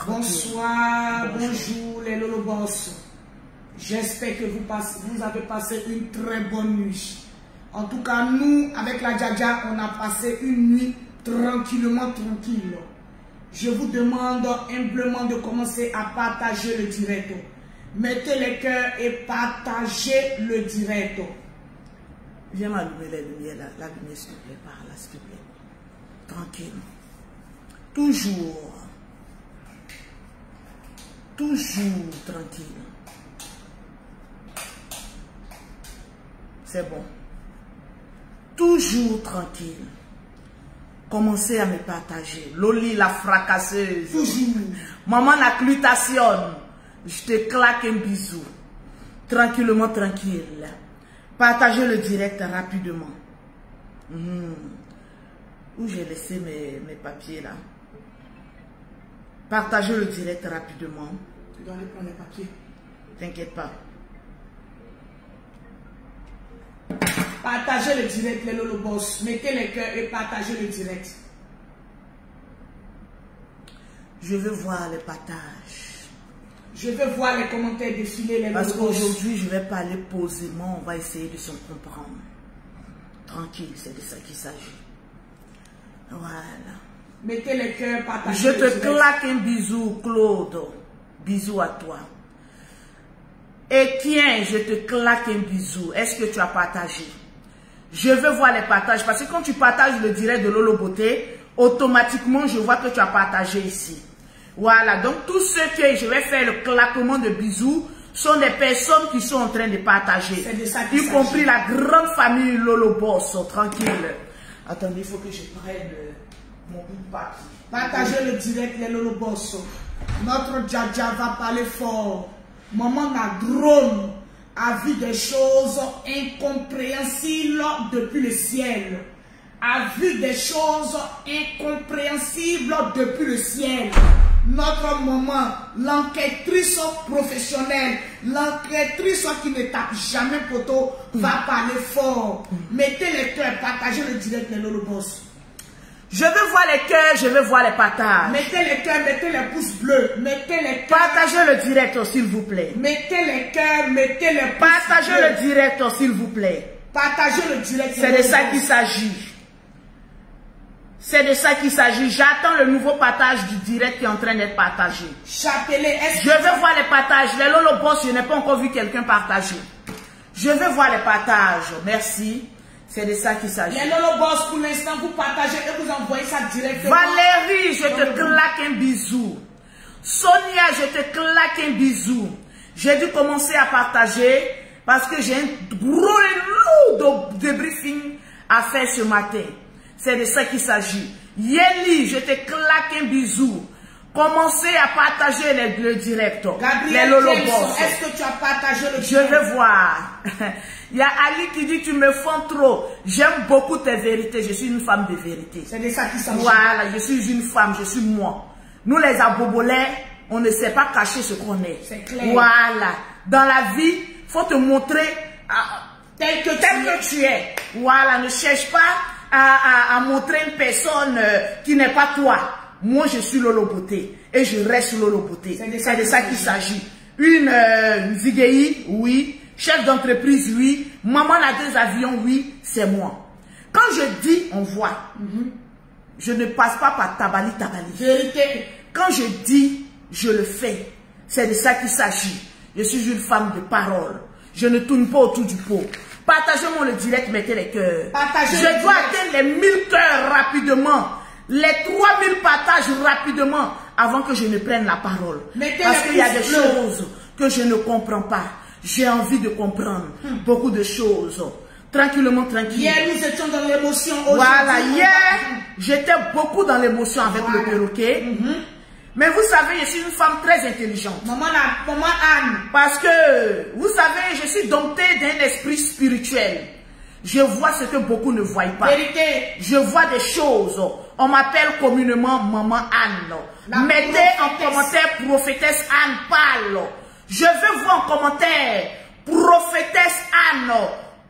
Bonsoir, bonjour les Lolobos. J'espère que vous avez passé une très bonne nuit. En tout cas, nous, avec la Dja, on a passé une nuit tranquillement, tranquille. Je vous demande humblement de commencer à partager le direct. Mettez les cœurs et partagez le direct. Viens m'allumer les lumières, la lumière s'il te plaît, par là, s'il te plaît. Tranquille. Toujours tranquille. C'est bon. Toujours tranquille. Commencez à me partager. Loli la fracasseuse. Toujours. Maman la glutation. Je te claque un bisou. Tranquillement, tranquille. Partagez le direct rapidement. Où j'ai laissé mes papiers là? Partagez le direct rapidement. Tu dois aller prendre les papiers. T'inquiète pas. Partagez le direct, les Lolobos. Mettez les cœurs et partagez le direct. Je veux voir les partages. Je veux voir les commentaires défiler, les Parce Lolobos. qu'aujourd'hui, je vais parler posément. On va essayer de se comprendre. Tranquille, c'est de ça qu'il s'agit. Voilà. Mettez les cœurs, partagez Je le te direct. claque un bisou, Claude. Bisou à toi. Et tiens, je te claque un bisou. Est-ce que tu as partagé? Je veux voir les partages. Parce que quand tu partages le direct de Lolo Beauté, automatiquement, je vois que tu as partagé ici. Voilà. Donc, tous ceux que je vais faire le claquement de bisous sont des personnes qui sont en train de partager. C'est de ça qu'il y s'agit. compris la grande famille Lolo Boss. Tranquille. Attendez, il faut que je prenne mon bout de papier. Partagez le direct, les Lolobos. Notre Dja va parler fort. Maman Nadrone a vu des choses incompréhensibles depuis le ciel. A vu des choses incompréhensibles depuis le ciel. Notre maman, l'enquêtrice professionnelle, l'enquêtrice qui ne tape jamais poteau, va parler fort. Mettez les cœurs, partagez le direct, les Lolobos. Je veux voir les cœurs, je veux voir les partages. Mettez les cœurs, mettez les pouces bleus, mettez les cœurs. Partagez le direct, s'il vous plaît. Mettez les cœurs, mettez les pouces Partagez bleus. le direct, s'il vous plaît. Partagez le direct. C'est de ça qu'il s'agit. C'est de ça qu'il s'agit. J'attends le nouveau partage du direct qui est en train d'être partagé. Châtelet, est-ce Je veux voir les partages. Les Lolo Boss, je n'ai pas encore vu quelqu'un partager. Je veux voir les partages. Merci. C'est de ça qu'il s'agit. les Lolobos, pour l'instant, vous partagez et vous envoyez ça directement. Valérie, je te claque un bisou. Sonia, je te claque un bisou. J'ai dû commencer à partager parce que j'ai un gros et lourd débriefing à faire ce matin. C'est de ça qu'il s'agit. Yeli, je te claque un bisou. Commencez à partager le direct. Gabriel les Lolo Jameson, Boss. est-ce que tu as partagé le Je direct? veux voir. Il y a Ali qui dit tu me fends trop. J'aime beaucoup tes vérités. Je suis une femme de vérité. C'est de ça qu'il s'agit. Voilà, je suis une femme, je suis moi. Nous les abobolais, on ne sait pas cacher ce qu'on est. C'est clair. Voilà. Dans la vie, faut te montrer Tel que tu es. Voilà, ne cherche pas à montrer une personne qui n'est pas toi. Moi, je suis Lolo Beauté et je reste Lolo Beauté. C'est de ça qu'il s'agit. Une Zigei, oui. Chef d'entreprise, oui. Maman a 2 avions, oui. C'est moi. Quand je dis, on voit. Je ne passe pas par tabali. Vérité. Quand je dis, je le fais. C'est de ça qu'il s'agit. Je suis une femme de parole. Je ne tourne pas autour du pot. Partagez-moi le direct, mettez les cœurs. Je dois atteindre les 1000 cœurs rapidement. Les 3000 partages rapidement avant que je ne prenne la parole. Parce qu'il y a des choses que je ne comprends pas. J'ai envie de comprendre beaucoup de choses. Tranquillement, tranquille. Hier, nous étions dans l'émotion. Voilà, hier, j'étais beaucoup dans l'émotion avec le perroquet. Mais vous savez, je suis une femme très intelligente. Maman Anne. Parce que, vous savez, je suis domptée d'un esprit spirituel. Je vois ce que beaucoup ne voient pas. Vérité. Je vois des choses. On m'appelle communément Maman Anne. Mettez en commentaire prophétesse Anne parle. Je veux voir en commentaire prophétesse Anne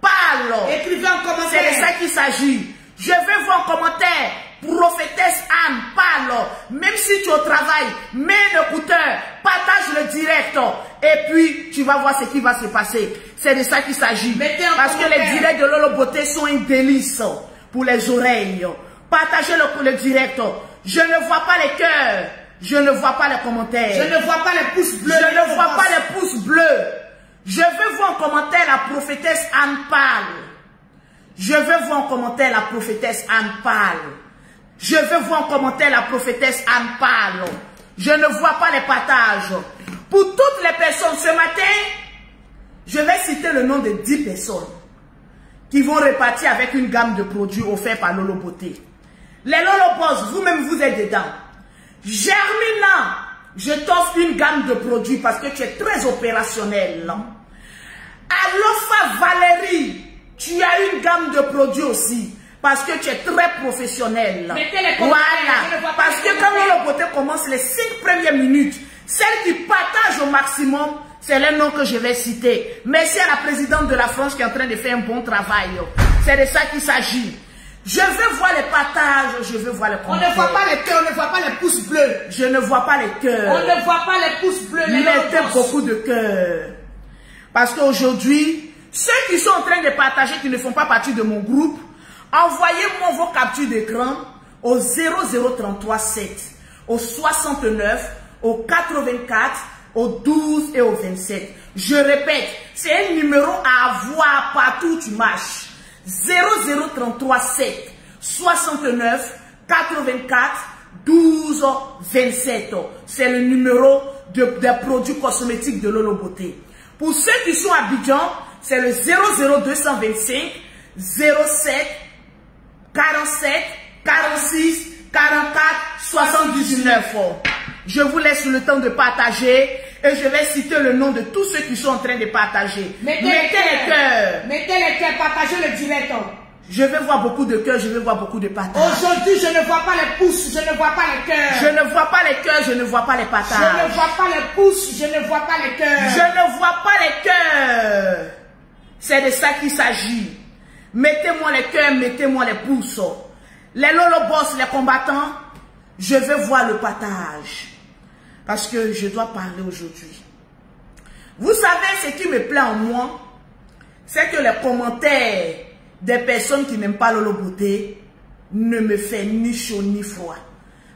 parle. Écrivez en commentaire. C'est de ça qu'il s'agit. Je veux voir en commentaire prophétesse Anne parle. Même si tu es au travail, mets l'écouteur, partage le direct. Et puis, tu vas voir ce qui va se passer. C'est de ça qu'il s'agit. Parce que les directs de Lolo Beauté sont un délice pour les oreilles. Partagez le direct. Je ne vois pas les cœurs. Je ne vois pas les commentaires. Je ne vois pas les pouces bleus. Je ne vois pas les pouces bleus. Je veux voir en commentaire la prophétesse Anne parle. Je veux voir en commentaire la prophétesse Anne parle. Je veux voir en commentaire la prophétesse Anne parle. Je ne vois pas les partages. Pour toutes les personnes, ce matin, je vais citer le nom de 10 personnes qui vont repartir avec une gamme de produits offerts par Lolo Beauté. Les Lolo Boss, vous-même vous êtes dedans. Germina, je t'offre une gamme de produits parce que tu es très opérationnel. Alofa Valérie, tu as une gamme de produits aussi parce que tu es très professionnel. Voilà, parce que quand Lolo Beauté commence les 5 premières minutes, celles qui partagent au maximum, c'est les noms que je vais citer. Merci à la présidente de la France qui est en train de faire un bon travail. C'est de ça qu'il s'agit. Je veux voir les partages, je veux voir les commentaires. On ne voit pas les cœurs, on ne voit pas les pouces bleus. Je ne vois pas les cœurs. On ne voit pas les pouces bleus. Mettez beaucoup de cœurs. Parce qu'aujourd'hui, ceux qui sont en train de partager, qui ne font pas partie de mon groupe, envoyez-moi vos captures d'écran au 00337, au 69, au 84, au 12 et au 27. Je répète, c'est un numéro à avoir partout où tu marches. 00337 69 84 12 27. C'est le numéro des produits cosmétiques de Lolo Beauté. Pour ceux qui sont à Abidjan, c'est le 00225 07 47 46 44 79. Je vous laisse le temps de partager et je vais citer le nom de tous ceux qui sont en train de partager. Mettez les cœurs. Mettez les cœurs, partagez le direct. Je vais voir beaucoup de cœurs, je vais voir beaucoup de partages. Aujourd'hui, je ne vois pas les pouces, je ne vois pas les cœurs. Je ne vois pas les cœurs, je ne vois pas les partages. Je ne vois pas les pouces, je ne vois pas les cœurs. Je ne vois pas les cœurs. C'est de ça qu'il s'agit. Mettez-moi les cœurs, mettez-moi les pouces. Les Lolo Boss, les combattants, je veux voir le partage. Parce que je dois parler aujourd'hui. Vous savez ce qui me plaît en moi, c'est que les commentaires des personnes qui n'aiment pas Lolo Beauté ne me fait ni chaud ni froid.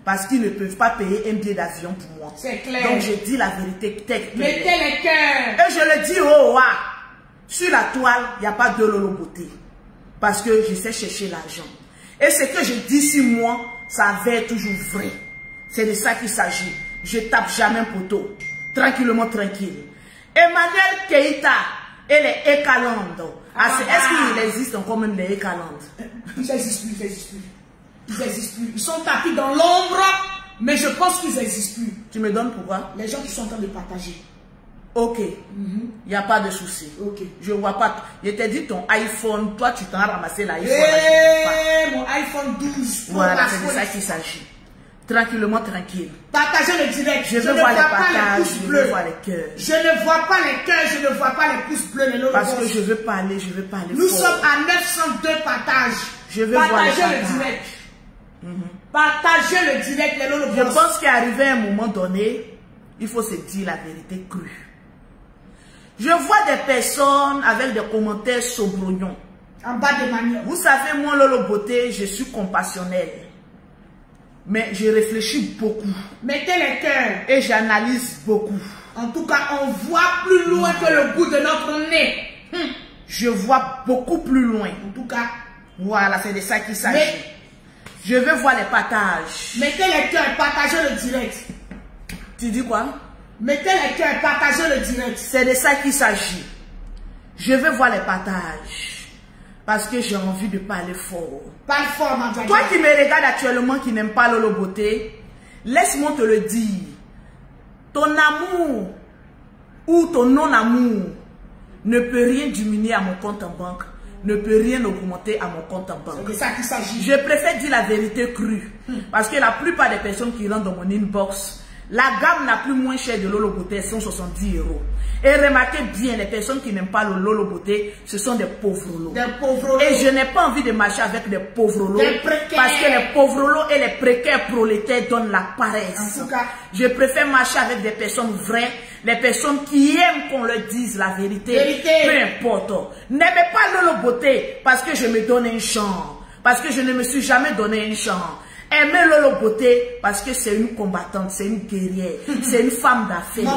Parce qu'ils ne peuvent pas payer un billet d'avion pour moi. C'est clair. Donc je dis la vérité. Mettez les cœurs. Et je le dis oh, sur la toile, il n'y a pas de Lolo Beauté. Parce que je sais chercher l'argent. Et ce que je dis sur moi, ça va être toujours vrai. C'est de ça qu'il s'agit. Je tape jamais un poteau. Tranquillement, tranquille. Emmanuel Keïta et les Ekaland. Est-ce qu'il existe encore même les Ekaland? Ils n'existent plus, ils n'existent plus. Ils n'existent plus. Ils sont tapis dans l'ombre, mais je pense qu'ils n'existent plus. Tu me donnes pourquoi? Les gens qui sont en train de partager. Ok. Il n'y a pas de souci. Ok. Je ne vois pas. Je t'ai dit ton iPhone, toi tu t'en as ramassé l'iPhone. Mon iPhone 12. Voilà, c'est de ça qu'il s'agit. Tranquillement, tranquille. Partagez le direct. Je veux voir les partages, je veux voir les cœurs. Je ne vois pas les cœurs, je ne vois pas les pouces bleus, les Lolo Boss. Parce que je veux parler Nous fort. sommes à 902 partages. Je veux voir les partages. Partagez le direct. Partagez le direct, les Lolo Boss. Je pense qu'arrivé à un moment donné, il faut se dire la vérité crue. Je vois des personnes avec des commentaires saugrenants. En bas de manière. Vous savez, moi, Lolo Beauté, je suis compassionnel. Mais je réfléchis beaucoup. Mettez les cœurs. Et j'analyse beaucoup. En tout cas, on voit plus loin que le bout de notre nez. Je vois beaucoup plus loin. En tout cas. Voilà, c'est de ça qu'il s'agit. Je veux voir les partages. Mettez les cœurs, partagez le direct. Tu dis quoi? Mettez les cœurs, partagez le direct. C'est de ça qu'il s'agit. Je veux voir les partages. Parce que j'ai envie de parler fort. Parle fort, ma Dieu. Toi qui me regardes actuellement, qui n'aime pas Lolo Beauté, laisse-moi te le dire. Ton amour ou ton non-amour ne peut rien diminuer à mon compte en banque, ne peut rien augmenter à mon compte en banque. C'est de ça qu'il s'agit. Je préfère dire la vérité crue. Parce que la plupart des personnes qui rentrent dans mon inbox, La gamme la plus moins chère de Lolo Beauté est 170 €. Et remarquez bien, les personnes qui n'aiment pas le Lolo Beauté, ce sont des pauvres lots. Et je n'ai pas envie de marcher avec des pauvres lots. Parce que les pauvres lots et les précaires prolétaires donnent la paresse. En tout cas, je préfère marcher avec des personnes vraies, les personnes qui aiment qu'on leur dise la vérité. Peu importe. N'aimez pas Lolo Beauté parce que je me donne un chant. Parce que je ne me suis jamais donné un chant. Aimez Lolo Beauté parce que c'est une combattante, c'est une guerrière, c'est une femme d'affaires.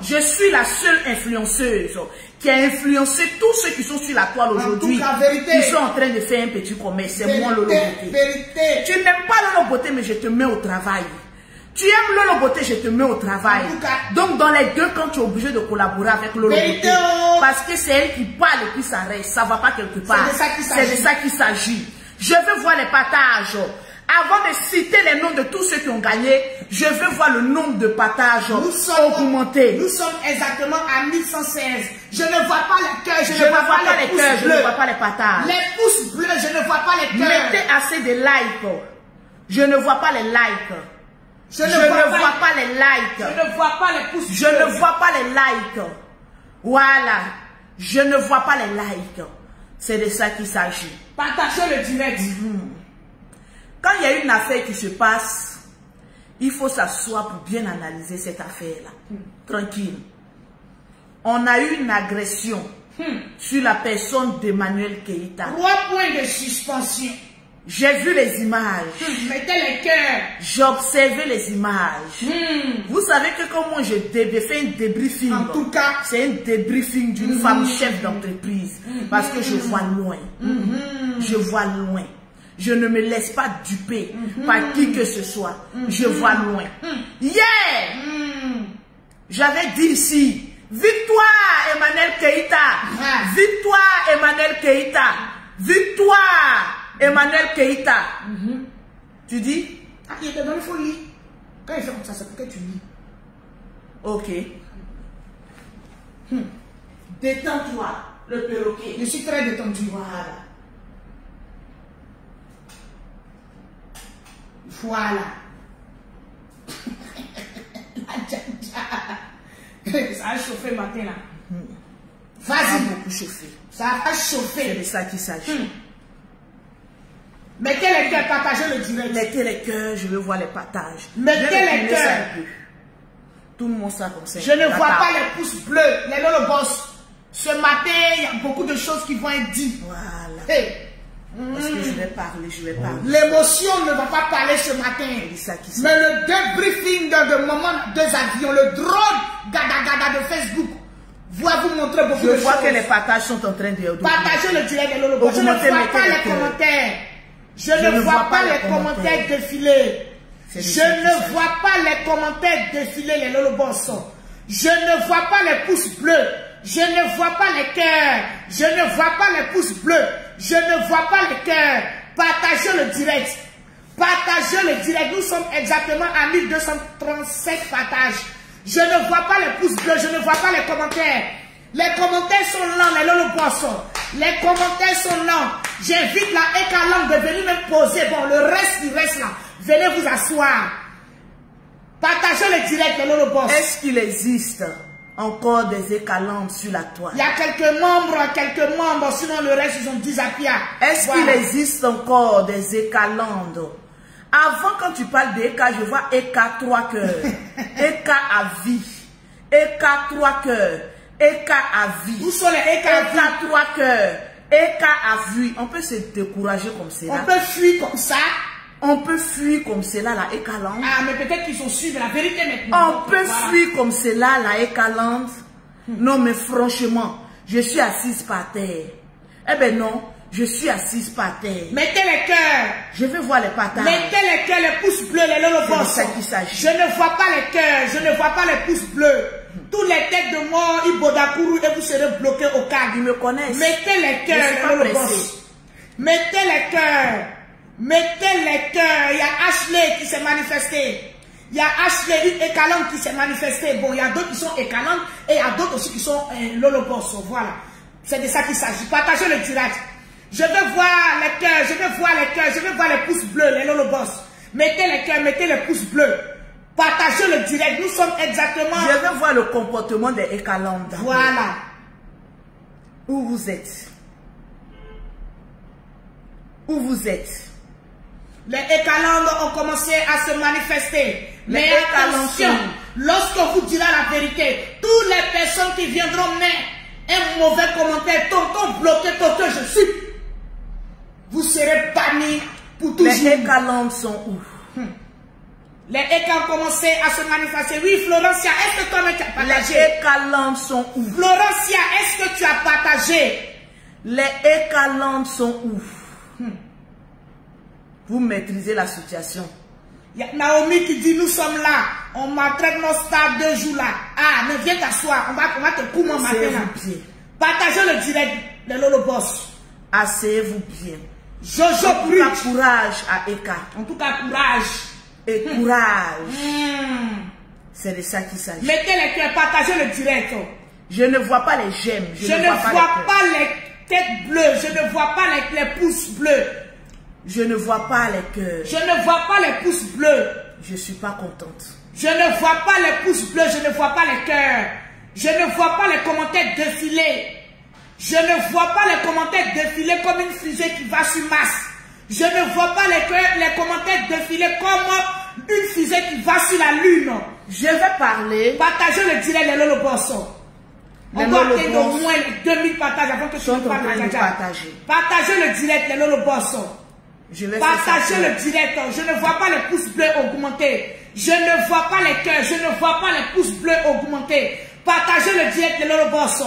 Je suis la seule influenceuse qui a influencé tous ceux qui sont sur la toile aujourd'hui, qui sont en train de faire un petit commerce. C'est moi Lolo Beauté. Tu n'aimes pas Lolo Beauté, mais je te mets au travail. Tu aimes Lolo Beauté, je te mets au travail. Donc dans les deux camps, tu es obligé de collaborer avec Lolo Beauté. Parce que c'est elle qui parle et puis ça reste. Ça ne va pas quelque part. C'est de ça qu'il s'agit. Je veux voir les partages. Avant de citer les noms de tous ceux qui ont gagné, je veux voir le nombre de partages augmenter. Nous sommes exactement à 1116. Je ne vois pas les cœurs, je ne vois pas les cœurs, je ne vois pas les partages. Les pouces bleus, je ne vois pas les cœurs. Mettez assez de likes. Je ne vois pas les likes. Je ne vois pas les likes. Je ne vois pas les pouces bleus. Je ne vois pas les likes. Voilà. Je ne vois pas les likes. C'est de ça qu'il s'agit. Partagez le direct. Quand il y a une affaire qui se passe, il faut s'asseoir pour bien analyser cette affaire-là. Tranquille. On a eu une agression sur la personne d'Emmanuel Keïta. 3 points de suspension. J'ai vu les images. Mettez les cœurs. J'ai observé les images. Vous savez que quand moi je fais un débriefing, en tout cas, c'est un débriefing d'une femme chef d'entreprise. Parce que je vois loin. Je vois loin. Je ne me laisse pas duper par qui que ce soit. Je vois loin. J'avais dit ici, victoire Emmanuel Keïta. Victoire Emmanuel Keïta. Victoire Emmanuel Keïta. Tu dis? Ah, il était dans le folie. Quand il fait comme ça, c'est pour que tu lis. Ok. Détends-toi, le perroquet. Je suis très détendu. Voilà. Voilà. Ça a chauffé le matin là. Vas-y. Ça a beaucoup chauffé. Ça a chauffé. C'est de ça qu'il s'agit. Mettez les cœurs, partagez le direct. Mettez les cœurs, je veux voir les partages. Mettez les cœurs. Tout le monde ça comme ça. Je ne vois pas les pouces bleus, les Lolo Boss. Ce matin, il y a beaucoup de choses qui vont être dites. Voilà. Hey. Parce que je vais parler, je vais parler. L'émotion ne va pas parler ce matin. Mais le débriefing de Maman 2 avions, le drone gada de Facebook, va vous montrer beaucoup de choses. Je vois que les partages sont en train de... Partagez le direct de Lolo Boss. Je ne vois pas les commentaires. Je ne vois pas les commentaires défiler. Je ne vois pas les commentaires défiler, les Lolo Boss. Je ne vois pas les pouces bleus. Je ne vois pas les cœurs. Je ne vois pas les pouces bleus. Je ne vois pas les cœurs. Partagez le direct. Partagez le direct. Nous sommes exactement à 1237 partages. Je ne vois pas les pouces bleus. Je ne vois pas les commentaires. Les commentaires sont lents, les Lolo Boss. Les commentaires sont lents. J'invite la Ekaland de venir me poser. Bon, le reste, il reste là. Venez vous asseoir. Partagez le direct, les Lolo Boss. Est-ce qu'il existe encore des Ekalandes sur la toile? Il y a quelques membres, sinon le reste, ils ont 10 apia. Est-ce qu'il existe encore des Ekalandes? Avant, quand tu parles d'Eka, je vois Eka 3 cœurs. Eka à vie. Eka 3 cœurs. Eka à vie. Où sont les Eka à vie? Eka 3 cœurs. Eka à vie. On peut se décourager comme cela. On peut fuir comme ça. On peut fuir comme cela la Ekaland. Ah, mais peut-être qu'ils ont suivi la vérité maintenant. On peut fuir comme cela la Ekaland. Non, mais franchement, je suis assise par terre. Eh ben non, je suis assise par terre. Mettez les cœurs. Je vais voir les partages. Mettez les cœurs, les pouces bleus, les Lolo Boss. C'est de ça qu'il s'agit. Je ne vois pas les cœurs, je ne vois pas les pouces bleus. Tous les têtes de mort, Ibodakuru, et vous serez bloqués au cadre. Ils me connaissent. Mettez les cœurs, les Lolo Boss. Mettez les cœurs. Mettez les cœurs. Il y a Ashley qui s'est manifesté. Il y a Ashley, une Ekaland qui s'est manifestée. Bon, il y a d'autres qui sont Ekaland et il y a d'autres aussi qui sont Lolo Boss. Voilà. C'est de ça qu'il s'agit. Partagez le direct. Je veux voir les cœurs, je veux voir les cœurs, je veux voir les pouces bleus, les Lolo Boss. Mettez les cœurs, mettez les pouces bleus. Partagez le direct. Nous sommes exactement... Je veux voir le comportement des Ekaland. Voilà. Où vous êtes? Où vous êtes? Les Ekaland ont commencé à se manifester. Mais attention, lorsque vous direz la vérité, toutes les personnes qui viendront mettre un mauvais commentaire, tonton bloqué, tonton je suis, vous serez bannis pour toujours. Les Ekaland sont où? Les Ekaland ont commencé à se manifester. Oui, Florencia, est-ce que toi-même tu as partagé? Les Ekaland sont où? Florencia, est-ce que tu as partagé? Les Ekaland sont où? Vous maîtrisez la situation. Il y a Naomi qui dit nous sommes là, on maltraite nos stars 2 jours là. Ah, mais viens t'asseoir, on va te couper mon matin là. Partagez le direct de Lolo Boss. Asseyez-vous bien. Jojo en tout cas, courage à Eka. En tout cas, courage. Et courage. C'est de ça qu'il s'agit. Mettez les cœurs, partagez le direct. Je ne vois pas les j'aime. Je ne vois pas les têtes bleues. Je ne vois pas les pouces bleus. Je ne vois pas les cœurs. Je ne vois pas les pouces bleus. Je ne suis pas contente. Je ne vois pas les pouces bleus. Je ne vois pas les cœurs. Je ne vois pas les commentaires défiler. Je ne vois pas les commentaires défiler comme une fusée qui va sur Mars. Je ne vois pas les commentaires défiler comme une fusée qui va sur la Lune. Je vais parler. Partagez le direct de Lolo Boss. On doit atteindre au moins 2000 partages avant que tu ne partages. Partagez le direct de Lolo Boss. Partagez le direct. Je ne vois pas les pouces bleus augmenter. Je ne vois pas les cœurs. Je ne vois pas les pouces bleus augmenter. Partagez le direct de Lolo Boss.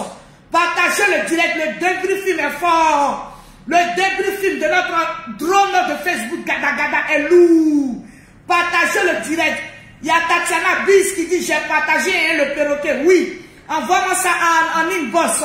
Partagez le direct. Le débriefing est fort. Le débriefing de notre drone de Facebook Gada Gada est lourd. Partagez le direct. Il y a Tatiana Bis qui dit j'ai partagé le perroquet. Oui. Envoie-moi ça en inbox.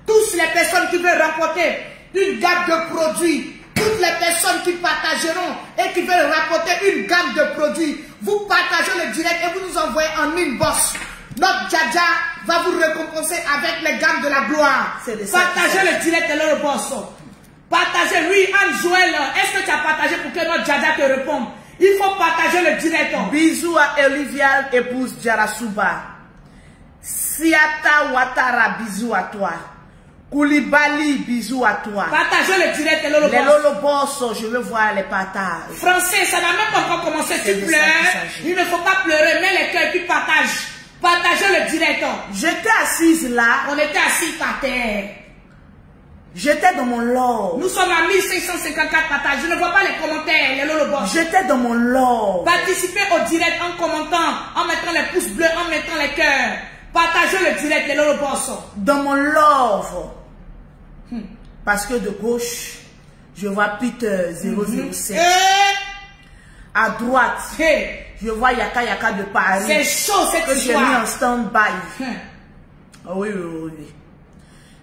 Toutes les personnes qui veulent remporter une gamme de produits. Toutes les personnes qui partageront et qui veulent rapporter une gamme de produits, vous partagez le direct et vous nous envoyez en inbox. Notre Djaja va vous récompenser avec les gammes de la gloire. Partagez le direct de leur boss. Partagez, oui, Anne-Joël, est-ce que tu as partagé pour que notre Djaja te réponde? Il faut partager le direct. Bisous à Olivia, épouse Jarasuba. Siata Ouattara, bisous à toi. Koulibaly, bisous à toi. Partagez le direct de Lolo Boss. Les Lolo Boss, je veux voir les partages. Français, ça n'a même pas encore commencé. Tu pleures. Il ne faut pas pleurer, mets les cœurs puis partage. Partagez le direct. J'étais assise là. On était assis par terre. J'étais dans mon lore. Nous sommes à 1554 partages. Je ne vois pas les commentaires, les Lolo Boss. J'étais dans mon lore. Participez au direct en commentant, en mettant les pouces bleus, en mettant les cœurs. Partagez le direct, les Lolo Boss. Dans mon love. Parce que de gauche, je vois Peter 007. À droite, je vois Yaka Yaka de Paris. C'est chaud cette que j'ai mis en stand-by. Oui.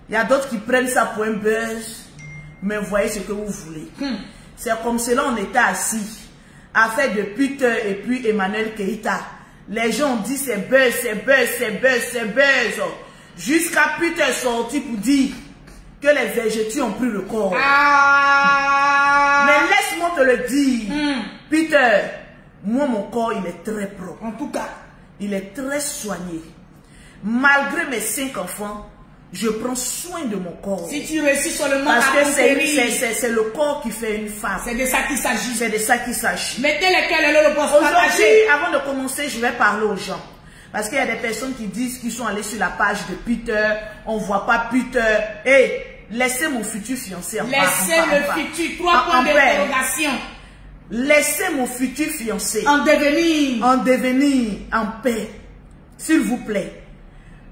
Il y a d'autres qui prennent ça pour un buzz. Mais voyez ce que vous voulez. C'est comme cela on était assis. Affaire de Peter et puis Emmanuel Keïta. Les gens ont dit c'est buzz, c'est buzz, c'est buzz, c'est buzz. Jusqu'à Peter sorti pour dire que les végétaux ont pris le corps. Mais laisse-moi te le dire. Peter, moi mon corps il est très propre. En tout cas, il est très soigné. Malgré mes 5 enfants, je prends soin de mon corps. Si tu réussis seulement parce que c'est le corps qui fait une femme. C'est de ça qu'il s'agit. C'est de ça qu'il s'agit. Mettez lesquels le poste. Aujourd'hui, avant de commencer, je vais parler aux gens. Parce qu'il y a des personnes qui disent qu'ils sont allés sur la page de Peter, on ne voit pas Peter. Hey, laissez mon futur fiancé en paix. Laissez le futur, 3 points d'interrogation. Laissez mon futur fiancé en devenir, en paix. S'il vous plaît.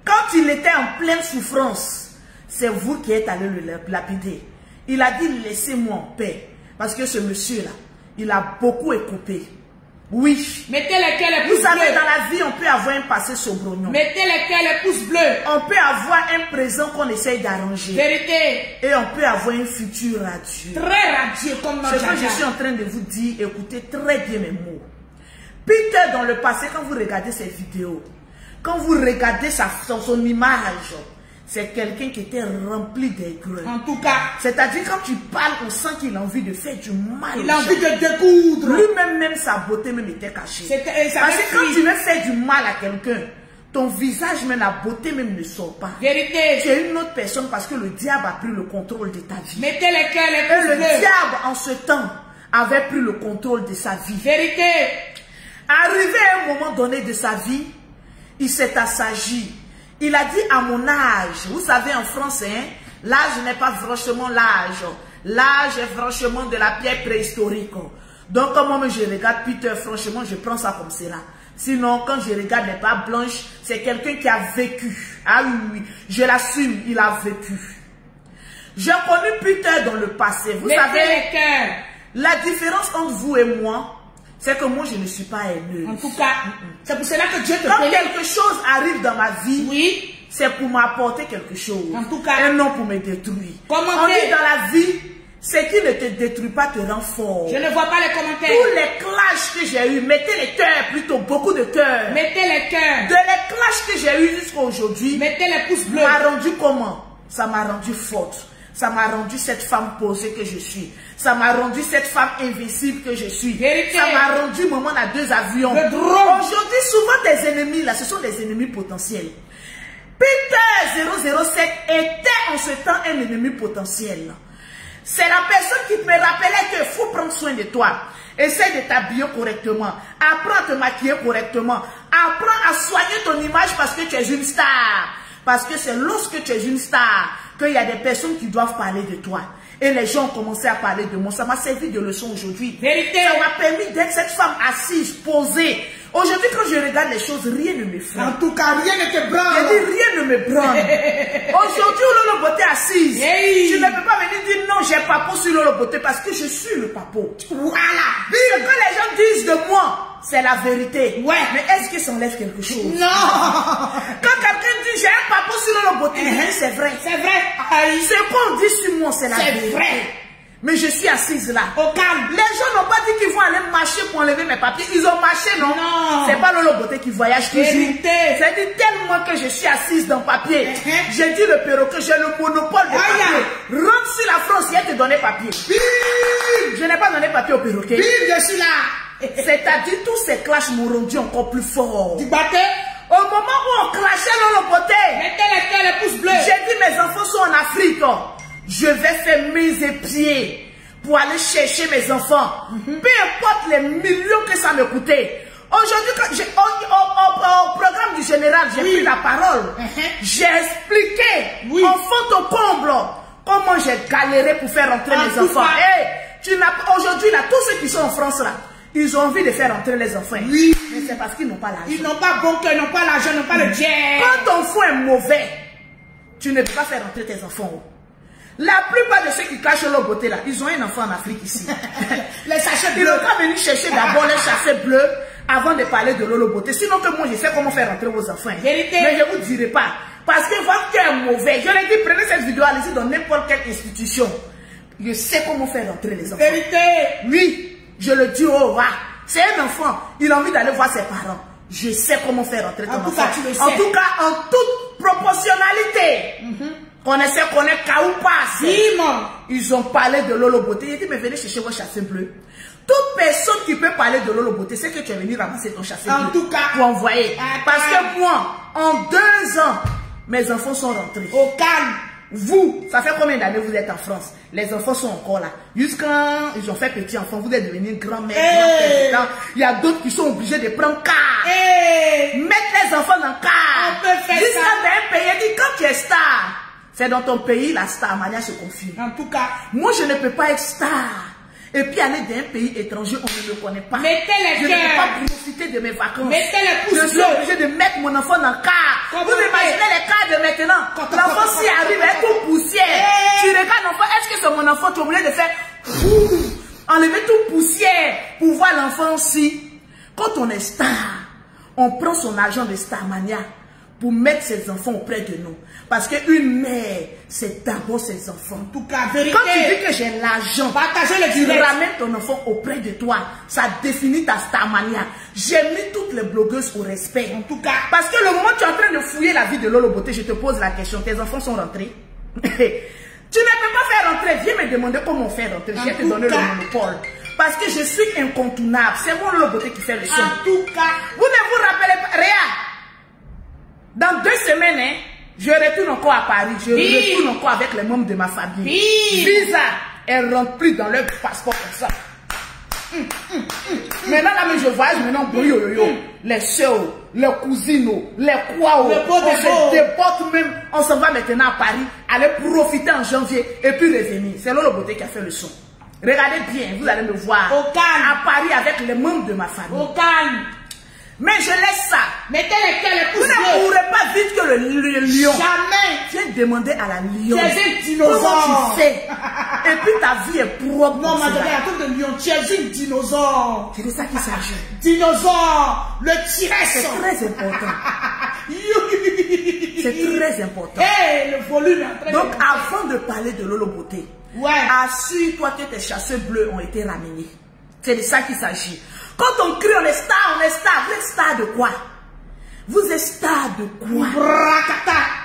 Quand il était en pleine souffrance, c'est vous qui êtes allé le lapider. Il a dit laissez-moi en paix. Parce que ce monsieur-là, il a beaucoup écopé. Oui. Mettez lesquels les pouces bleus. Vous savez, dans la vie, on peut avoir un passé saubrognon. Mettez lesquels les pouces bleus. On peut avoir un présent qu'on essaye d'arranger. Vérité. Et on peut avoir un futur radieux. Très radieux comme notre Ce que je suis en train de vous dire, écoutez très bien mes mots. Peter, dans le passé, quand vous regardez ses vidéos, quand vous regardez son image, c'est quelqu'un qui était rempli d'aigreur. En tout cas. C'est-à-dire, quand tu parles, on sent qu'il a envie de faire du mal. Il a envie de découdre. Lui-même, sa beauté même était cachée. Parce que quand tu veux faire du mal à quelqu'un, ton visage, même la beauté même ne sort pas. Vérité. Tu es une autre personne parce que le diable a pris le contrôle de ta vie. Mettez les cœurs, les pouces bleus. Le diable, en ce temps, avait pris le contrôle de sa vie. Vérité. Arrivé à un moment donné de sa vie, il s'est assagi. Il a dit à mon âge, vous savez en France, hein, l'âge n'est pas franchement l'âge. L'âge est franchement de la pierre préhistorique. Donc, comme moi je regarde Peter, franchement, je prends ça comme cela. Sinon, quand je regarde les barbes blanches, c'est quelqu'un qui a vécu. Ah oui, je l'assume, il a vécu. J'ai connu Peter dans le passé. Vous savez, la différence entre vous et moi, c'est que moi, je ne suis pas haineuse. En tout cas, c'est pour cela que Dieu te Quand quelque chose arrive dans ma vie, oui, c'est pour m'apporter quelque chose. En tout cas, et non pour me détruire. On dit dans la vie, ce qui ne te détruit pas te rend fort. Je ne vois pas les commentaires. Tous les clashs que j'ai eu, mettez les cœurs, plutôt beaucoup de cœurs. Mettez les cœurs. De les clashs que j'ai eu jusqu'à aujourd'hui, mettez les pouces bleus. M'a rendu comment? Ça m'a rendu forte. Ça m'a rendu cette femme posée que je suis. Ça m'a rendu cette femme invincible que je suis. Vérité. Ça m'a rendu maman à 2 avions. Aujourd'hui, souvent tes ennemis là, ce sont des ennemis potentiels. Peter 007 était en ce temps un ennemi potentiel. C'est la personne qui me rappelait qu'il faut prendre soin de toi. Essaye de t'habiller correctement. Apprends à te maquiller correctement. Apprends à soigner ton image parce que tu es une star. Parce que c'est lorsque tu es une star qu'il y a des personnes qui doivent parler de toi. Et les gens ont commencé à parler de moi. Ça m'a servi de leçon aujourd'hui. Vérité. Ça m'a permis d'être cette femme assise, posée. Aujourd'hui, quand je regarde les choses, rien ne me fait. En tout cas, rien ne te branle. Je dis, rien ne me branle. Aujourd'hui, Lolo Beauté assise. Tu ne peux pas venir dire non, j'ai papo sur Lolo Beauté parce que je suis le papo. Voilà. Ce que les gens disent de moi, c'est la vérité. Ouais. Mais est-ce que ça enlève quelque chose? Non. Quand quelqu'un dit j'ai un papo sur Lolo Beauté, c'est vrai. C'est vrai. Ce qu'on dit sur moi, c'est la vérité. C'est vrai. Mais je suis assise là. Au calme. Les gens n'ont pas dit qu'ils vont aller marcher pour enlever mes papiers. Ils ont marché, non? Non. C'est pas Lolo Beauté qui voyage toujours. C'est dit tellement que je suis assise dans le papier. J'ai dit le perroquet, j'ai le monopole de papier. Rentre sur la France, il te donner papier. Je n'ai pas donné papier au perroquet. Je suis là. C'est-à-dire tous ces clashs m'ont rendu encore plus fort. Tu battais? Au moment où on clashait Lolo Beauté, mettez les pouces bleus. J'ai dit mes enfants sont en Afrique. Je vais faire mes épieds pour aller chercher mes enfants. Peu importe les millions que ça me coûtait. Aujourd'hui, au programme du général, j'ai pris la parole. J'ai expliqué en fond au comble comment j'ai galéré pour faire rentrer mes enfants. Aujourd'hui, là, tous ceux qui sont en France, là, ils ont envie de faire rentrer les enfants. Oui. Mais c'est parce qu'ils n'ont pas l'argent. Ils n'ont pas bon cœur, ils n'ont pas l'argent, ils n'ont pas le jet. Quand ton enfant est mauvais, tu ne peux pas faire rentrer tes enfants. La plupart de ceux qui cachent leur beauté là, ils ont un enfant en Afrique ici. Les sachets bleus. Ils n'ont pas venu chercher d'abord les sachets bleus avant de parler de Lolo Beauté. Sinon que moi je sais comment faire rentrer vos enfants. Vérité. Mais je ne vous dirai pas. Parce que votre cœur est mauvais. Je l'ai dit, prenez cette vidéo, allez-y dans n'importe quelle institution. Je sais comment faire rentrer les enfants. Vérité. Oui, je le dis au roi. C'est un enfant, il a envie d'aller voir ses parents. Je sais comment faire rentrer ton enfant. En tout cas, en toute proportionnalité. Connaissez Kaoupas. Ils ont parlé de Lolo Beauté. Ils dit, mais venez chercher vos chassés bleus. Toute personne qui peut parler de Lolo Beauté, c'est que tu es venu ramasser ton chassé bleu. En tout cas. Pour envoyer. Parce que moi, en 2 ans, mes enfants sont rentrés. Au calme. Vous, ça fait combien d'années vous êtes en France? Les enfants sont encore là. Jusqu'à ils ont fait petit enfant, vous êtes devenu grand-mère, grand-père. Il y a d'autres qui sont obligés de prendre car. Mettre les enfants dans le car. Jusqu'à un pays, dit quand tu es star, c'est dans ton pays la star mania se confie. En tout cas, moi je ne peux pas être star. Et puis aller d'un pays étranger, on ne me connaît pas. Mettez les je ne peux pas profiter de mes vacances. Mettez les pouces. Je suis obligé de mettre mon enfant dans le car. Vous imaginez les cars de maintenant. L'enfant s'y arrive, elle est toute poussière. Tu regardes l'enfant, est-ce que c'est mon enfant? Tu es obligé de faire enlever toute poussière pour voir l'enfant aussi. Quand on est star, on prend son argent de Starmania pour mettre ses enfants auprès de nous. Parce qu'une mère, c'est d'abord ses enfants. En tout cas, vérité. Quand tu dis que j'ai l'argent, tu ramènes ton enfant auprès de toi. Ça définit ta starmania. J'ai mis toutes les blogueuses au respect. En tout cas. Parce que le moment où tu es en train de fouiller la vie de Lolo Beauté, je te pose la question. Tes enfants sont rentrés? Tu ne peux pas faire rentrer. Viens me demander comment faire rentrer. Je vais te donner le monopole. Parce que je suis incontournable. C'est mon Lolo Beauté qui fait le son. En tout cas. Vous ne vous rappelez pas. Regarde. Dans 2 semaines, hein, je retourne encore à Paris. Je retourne encore avec les membres de ma famille. Visa, elle ne rentre plus dans leur passeport comme ça. Maintenant, là, mais je voyage maintenant, les soeurs, les cousines, les quoi, on se déporte même. On s'en va maintenant à Paris, aller profiter en janvier et puis revenir. C'est Lolo Beauté qui a fait le son. Regardez bien, vous allez me voir à Paris avec les membres de ma famille. Au calme. Mais je laisse ça. Mettez les pouces bleus. Vous ne pourrez pas vite que le lion. Jamais. Viens demander à la lion. Tu es un dinosaure. Comment tu fais? Et puis ta vie est propre. Non, ma belle, à cause de lion, tu es une dinosaure. C'est de ça qu'il s'agit. Dinosaure. Le T-Rex. C'est très important. C'est très important. Hey, le volume est très important. Donc, avant de parler de Lolo Beauté, assure-toi que tes chasseurs bleus ont été ramenés. C'est de ça qu'il s'agit. Quand on crie, on est star, on est star. Vous êtes star de quoi? Vous êtes star de quoi?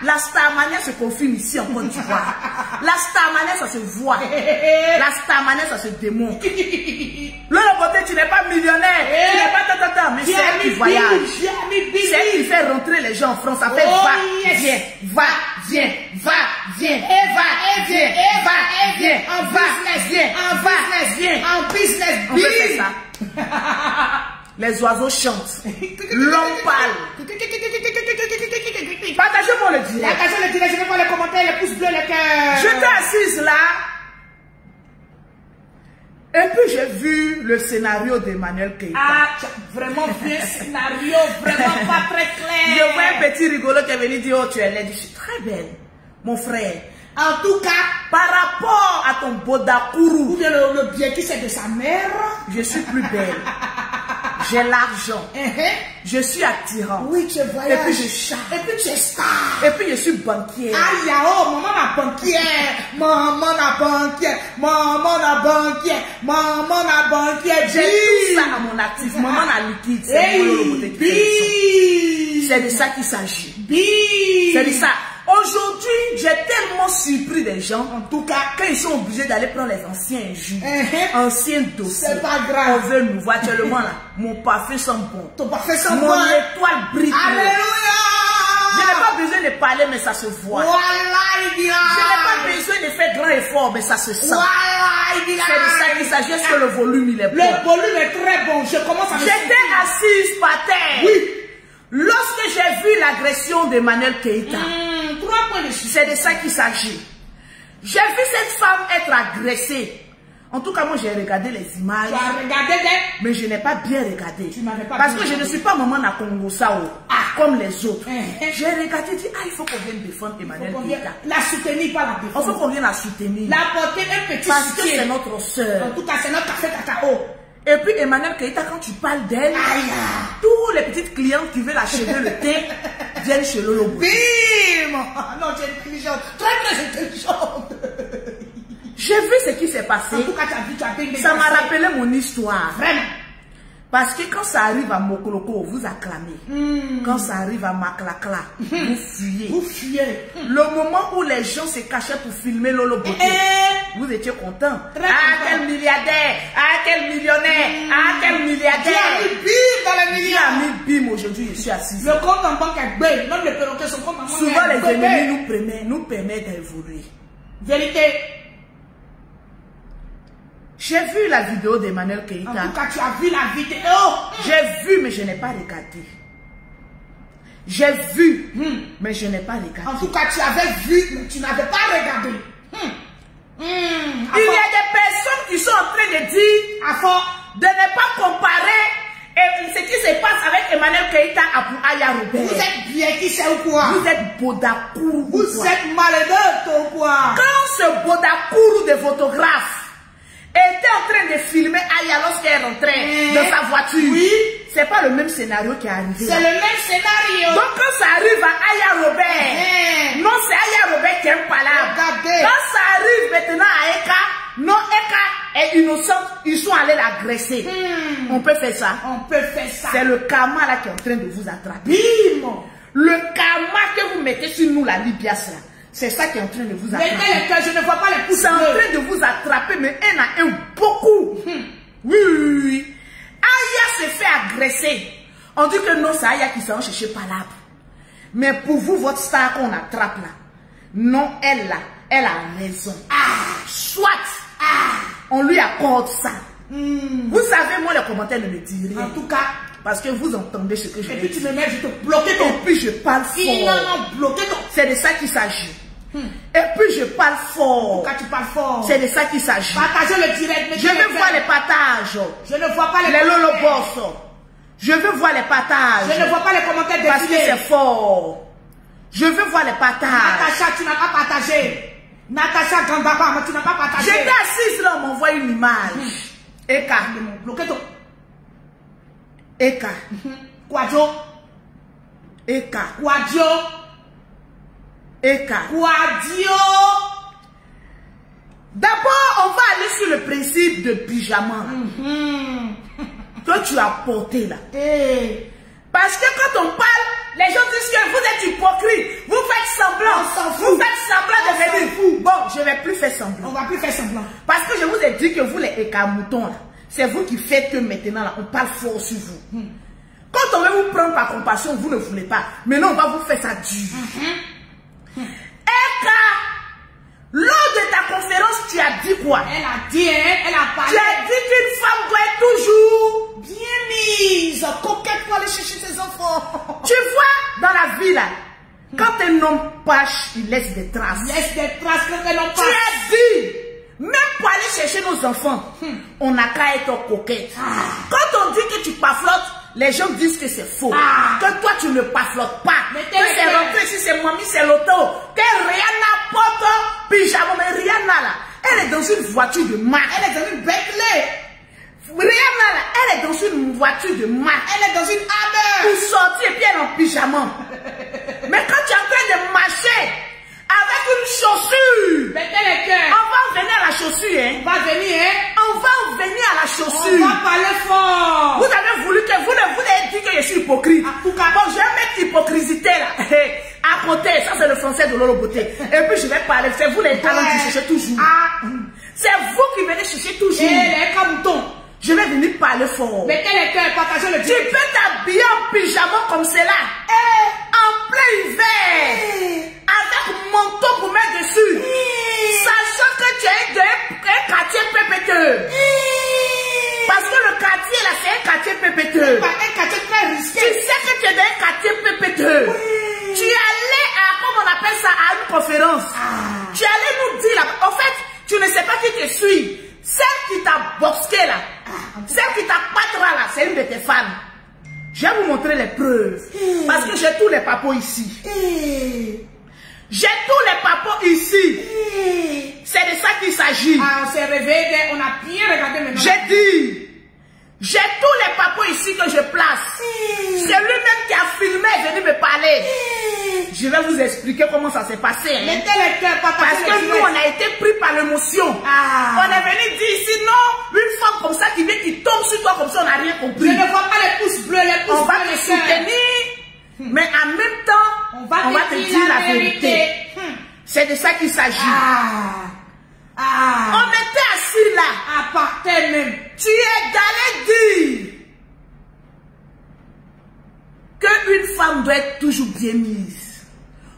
La starmania se confirme ici en Côte d'Ivoire. La starmania, ça se voit. La starmania, ça se démontre. Lolo Beauté, tu n'es pas millionnaire. Tu n'es pas mais c'est elle qui voyage. C'est elle qui fait rentrer les gens en France. Ça fait viens, va, viens, va, viens, va, viens, va, viens, en business, viens, en business, viens, en business, on peut faire ça. Les oiseaux chantent. L'homme parle. Partagez-moi le direct. Partagez le direct. Je vais voir les commentaires, les pouces bleus, les cœurs. J'étais assise là. Et puis j'ai vu le scénario d'Emmanuel Keïta. Ah, tu as vraiment vu un scénario vraiment pas très clair. Je vois un petit rigolo qui est venu dire, oh tu es laide. Je suis très belle, mon frère. En tout cas, par rapport à ton Bodakourou, ou bien le bien qui c'est de sa mère, je suis plus belle. J'ai l'argent. Je suis attirant. Oui, tu vois. Et puis je chante. Et puis tu es star. Et puis je suis banquière. Aïe, oh, maman la banquière. Maman la banquière. Maman la banquière. Maman la banquière. J'ai tout ça à mon actif. Maman la liquide. C'est de ça qu'il s'agit. C'est de ça. Aujourd'hui, j'ai tellement surpris des gens, en tout cas, qu'ils sont obligés d'aller prendre les anciens jus, anciens dossiers. C'est pas grave. On veut nous voir actuellement là. Mon parfum sent bon. Ton parfum sent bon. Mon étoile brille. Alléluia. Je n'ai pas besoin de parler, mais ça se voit. Je n'ai pas besoin de faire grand effort, mais ça se sent. C'est de ça qu'il s'agit. Est-ce que le volume il est bon? Le volume est très bon. Je commence à. J'étais assise par terre. Oui. Lorsque j'ai vu l'agression d'Emmanuel Keïta, c'est de ça qu'il s'agit. J'ai vu cette femme être agressée. En tout cas, moi j'ai regardé les images. Tu as regardé mais je n'ai pas bien regardé. Parce que je ne suis pas maman na Congo Sao, comme les autres. J'ai regardé et dit, il faut qu'on vienne défendre Emmanuel Keïta. La soutenir, pas la défendre. Il faut qu'on vienne la soutenir. La porter un petit parce que c'est notre soeur. En tout cas, c'est notre café cacao. Et puis Emmanuel Keïta, quand tu parles d'elle, tous les petites clientes qui veulent acheter le thé viennent chez Lolo Beauté. Bim! Non, tu es intelligente, très intelligente. J'ai vu ce qui s'est passé. En tout cas, ça m'a rappelé mon histoire. Vraiment. Parce que quand ça arrive à Mokoloko, vous acclamez. Quand ça arrive à Maklakla, vous fuyez. Vous fuyez. Le moment où les gens se cachaient pour filmer Lolo Beauté, vous étiez content. Quel milliardaire, quel millionnaire, quel milliardaire. Tu as mis bim dans les milliards. Tu as mis bim aujourd'hui, je suis assise. Le compte en banque est belle. Même les perroquets sont compte en banque. Souvent les ennemis nous permettent d'évoluer. Vérité. J'ai vu la vidéo d'Emmanuel Keïta. En tout cas, tu as vu la vidéo. J'ai vu, mais je n'ai pas regardé. J'ai vu, mais je n'ai pas regardé. En tout cas, tu avais vu, mais tu n'avais pas regardé. Il y a des personnes qui sont en train de dire de ne pas comparer ce qui se passe avec Emmanuel Keïta à Aya Robert. Vous êtes bien qui c'est ou quoi? Vous êtes Bodakourou. Vous êtes malhonnête ou quoi? Quand ce Bodakourou de photographe était en train de filmer Aya lorsqu'elle rentrait dans sa voiture. Oui. c'est pas le même scénario qui est arrivé. C'est le même scénario. Donc quand ça arrive à Aya Robert, non, c'est Aya Robert qui est pas là. Regardez. Quand ça arrive maintenant à Eka, non, Eka est innocente, ils sont allés l'agresser. On peut faire ça. On peut faire ça. C'est le karma là qui est en train de vous attraper. Bim. Le karma que vous mettez sur nous, la Libias là, c'est ça qui est en train de vous attraper. Mettez les cœurs, je ne vois pas les pouces. C'est en train de vous attraper, mais un à un, beaucoup. Oui. Aya se fait agresser. On dit que non, c'est Aya qui s'en chercher palabre. Mais pour vous, votre star qu'on attrape là, non, elle a raison. Soit, on lui accorde ça. Vous savez, moi, les commentaires ne me disent rien. En tout cas, parce que vous entendez ce que je dis. Et puis tu me mets, je te bloquer ton. Et puis je parle fort. Non, bloquer ton. C'est de ça qu'il s'agit. Et puis je parle fort. Pourquoi tu parles fort? C'est de ça qu'il s'agit. Partagez le direct. Je veux voir les partages. Je ne vois pas les Lolo Boss. Je veux voir les partages. Je ne vois pas les commentaires parce que c'est fort. Je veux voir les partages. Natacha, tu n'as pas partagé. Natacha Gandaba, tu n'as pas partagé. J'étais assise là, on m'envoie une image. Eka. Bloquez ton. Eka. Quadio. Eka. Quadio. Eka. Quadio. D'abord, on va aller sur le principe de pyjama. Que tu as porté là. Parce que quand on parle, les gens disent que vous êtes hypocrite. Vous faites semblant. Vous faites semblant de venir fou. Bon, je ne vais plus faire semblant. On va plus faire semblant. Parce que je vous ai dit que vous les écamoutons là, c'est vous qui faites que maintenant là, on parle fort sur vous. Quand on veut vous prendre par compassion, vous ne voulez pas. Maintenant, on va vous faire ça dur. Eka, lors de ta conférence, tu as dit quoi? Elle a dit, elle a parlé. Tu as dit qu'une femme doit être toujours bien mise, coquette pour aller chercher ses enfants. Tu vois, dans la vie là, quand un homme passe, il laisse des traces. Laisse des traces quand un homme passe. Tu as dit, même pour aller chercher nos enfants, on n'a qu'à être coquette. Quand on dit que tu paflottes, les gens disent que c'est faux. Que toi, tu ne paflottes pas. Que c'est rentré ici, c'est Mami, c'est l'auto. Que Rihanna porte pyjama. Mais Rihanna, là, elle est dans une voiture de marque. Elle est dans une Bentley. Rihanna, là, elle est dans une voiture de marque. Elle est dans une Hammer. Pour sortir, et puis elle est en pyjama. Mais quand tu es en train de marcher avec une chaussure, mettez les cœurs. On va venir à la chaussure, hein. On va venir, hein. On va venir à la chaussure. On va parler fort. Vous avez voulu que vous avez dit que je suis hypocrite. Bon, je vais mettre hypocrisité là. À côté, ça c'est le français de Lolo Beauté. Et puis je vais parler. C'est vous les talents qui cherchez toujours. C'est vous qui venez chercher toujours. Les camoutons. Je vais venir parler fort. Mettez les cœurs, partagez le direct. Tu peux t'habiller en pyjama comme cela. En plein hiver. Avec manteau pour mettre dessus. Sachant que tu es un quartier pépéteux. Parce que le quartier là, c'est un quartier pépéteux. Un quartier très risqué. Tu sais que tu es dans un quartier pépéteux. Tu es allé à, comment on appelle ça, à une conférence. Tu es allé nous dire là. En fait, tu ne sais pas qui te suit. Celle qui t'a boxé là, celle qui t'a patra là, c'est une de tes femmes. Je vais vous montrer les preuves. Parce que j'ai tous les papos ici. J'ai tous les papos ici. C'est de ça qu'il s'agit. On s'est réveillé, on a bien regardé maintenant. J'ai dit, j'ai tous les papos ici que je place. C'est lui-même qui a filmé et venu me parler. Je vais vous expliquer comment ça s'est passé. Hein. Mettez les cœurs, parce que nous, on a été pris par l'émotion. On est venu dire ici, non, une femme comme ça qui vient, qui tombe sur toi comme ça, on n'a rien compris. Je ne vois pas les pouces bleus, les pouces bleus. On va te soutenir, mais en même temps, on va te dire la vérité. C'est de ça qu'il s'agit. On était assis là. À partir même. Tu es allé dire qu'une femme doit être toujours bien mise.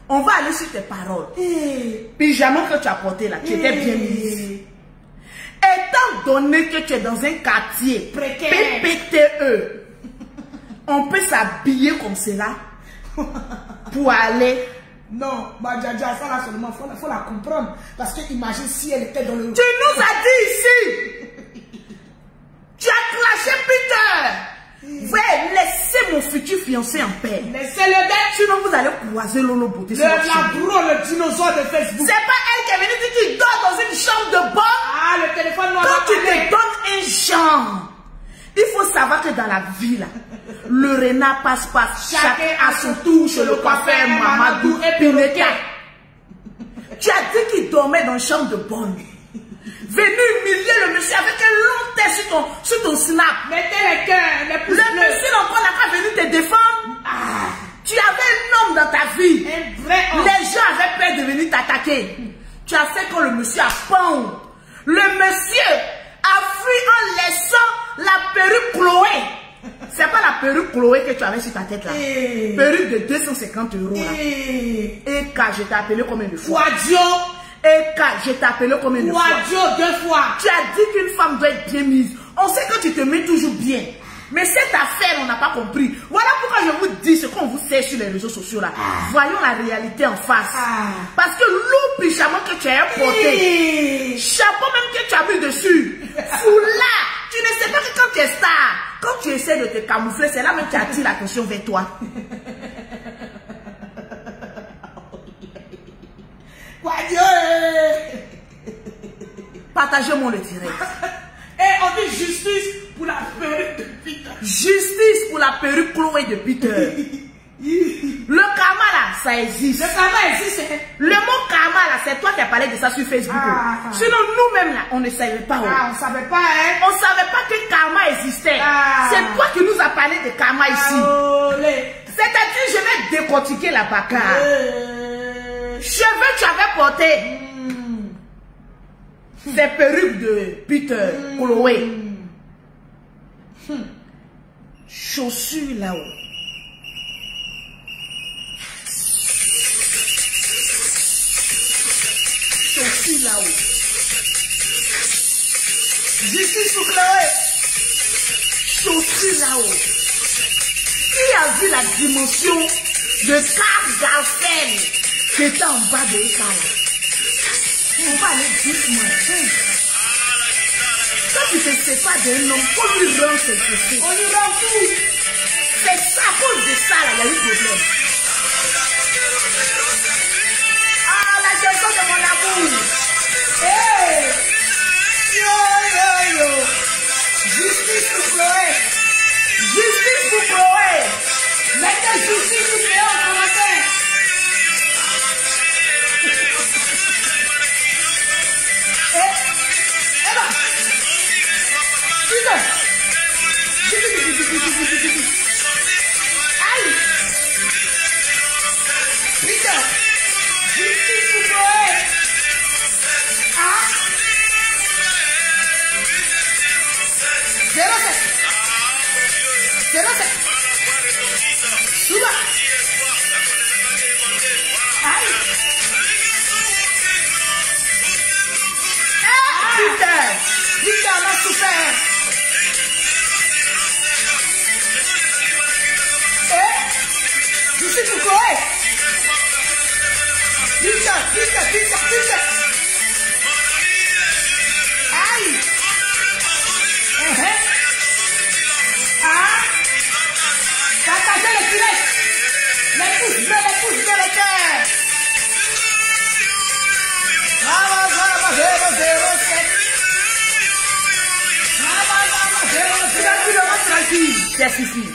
On va aller sur tes paroles. Pyjama que tu as porté là, tu étais bien mise. Étant donné que tu es dans un quartier PPTE, on peut s'habiller comme cela pour aller. Non, Madjaja, ça là seulement, faut la comprendre. Parce que imagine si elle était dans le... Tu nous as dit ici. Tu as clashé Peter. Ouais, laissez mon futur fiancé en paix. Laissez-le d'être. Sinon vous allez croiser Lolo Beauté. Le dinosaure de Facebook. C'est pas elle qui est venue dire que tu dors dans une chambre de bonne. Le téléphone noir. Quand tu te donnes un genre, Il faut savoir que dans la vie, là, le renard passe par chacun à son tour chez le coiffeur Mamadou et Pineka. Tu as dit qu'il dormait dans une chambre de bonne. Venu humilier le monsieur avec un long test sur ton snap. Mettez les cœurs, les pouces bleus. Le monsieur encore n'a pas venu te défendre. Tu avais un homme dans ta vie. Un vrai homme. Les gens avaient peur de venir t'attaquer. Tu as fait quand le monsieur a peur. Le monsieur a fui en laissant la perruque Chloé. C'est pas la perruque Chloé que tu avais sur ta tête là. Perruque de 250 € là. Et quand je t'ai appelé combien de fois? Et quand je t'ai appelé combien de fois? 2 fois. Tu as dit qu'une femme doit être bien mise. On sait que tu te mets toujours bien. Mais cette affaire, on n'a pas compris. Voilà pourquoi je vous dis ce qu'on vous sait sur les réseaux sociaux là. Voyons la réalité en face. Parce que loup pyjama que tu as porté, chapeau même que tu as mis dessus, foulard, tu ne sais pas que quand tu es star, quand tu essaies de te camoufler, c'est là même que tu attires l'attention vers toi. Partagez-moi le direct. Et on dit justice pour la perruque de Peter. Justice pour la perruque Chloé de Peter. Le karma là, ça existe. Le karma existe. Le mot karma là, c'est toi qui as parlé de ça sur Facebook. Sinon nous-mêmes là, on ne savait pas. On savait pas, hein. On savait pas que karma existait. C'est toi qui nous as parlé de karma ici. C'est-à-dire, je vais décortiquer la bagarre. Cheveux tu avais porté. Ces perruques de Peter, Chloé. Chaussures là-haut. Chaussures là-haut. Justice pour Chloé. Chaussures là-haut. Qui a vu la dimension de Karl Lagerfeld qui était en bas de l'écart? On va aller doucement. Quand tu te sépares d'un homme, on lui rend ses chaussures. On lui rend tout. C'est ça, à cause de ça, là, il y a eu problème. Ah, la chanson de mon amour. Hey! Yo, yo, yo. Justice pour Chloé. Justice pour Chloé. Mettez justice pour Chloé en commentaire. Aïe! Peter! Justice pour Chloé! Ah! 07! Suba! Aïe! Peter! Peter m'a souffert! Justice pour Chloé! Peter! Aïe! Ah! Partagez les filettes! Les pouces bleus, les cœurs! Bravo, 007! Ça suffit.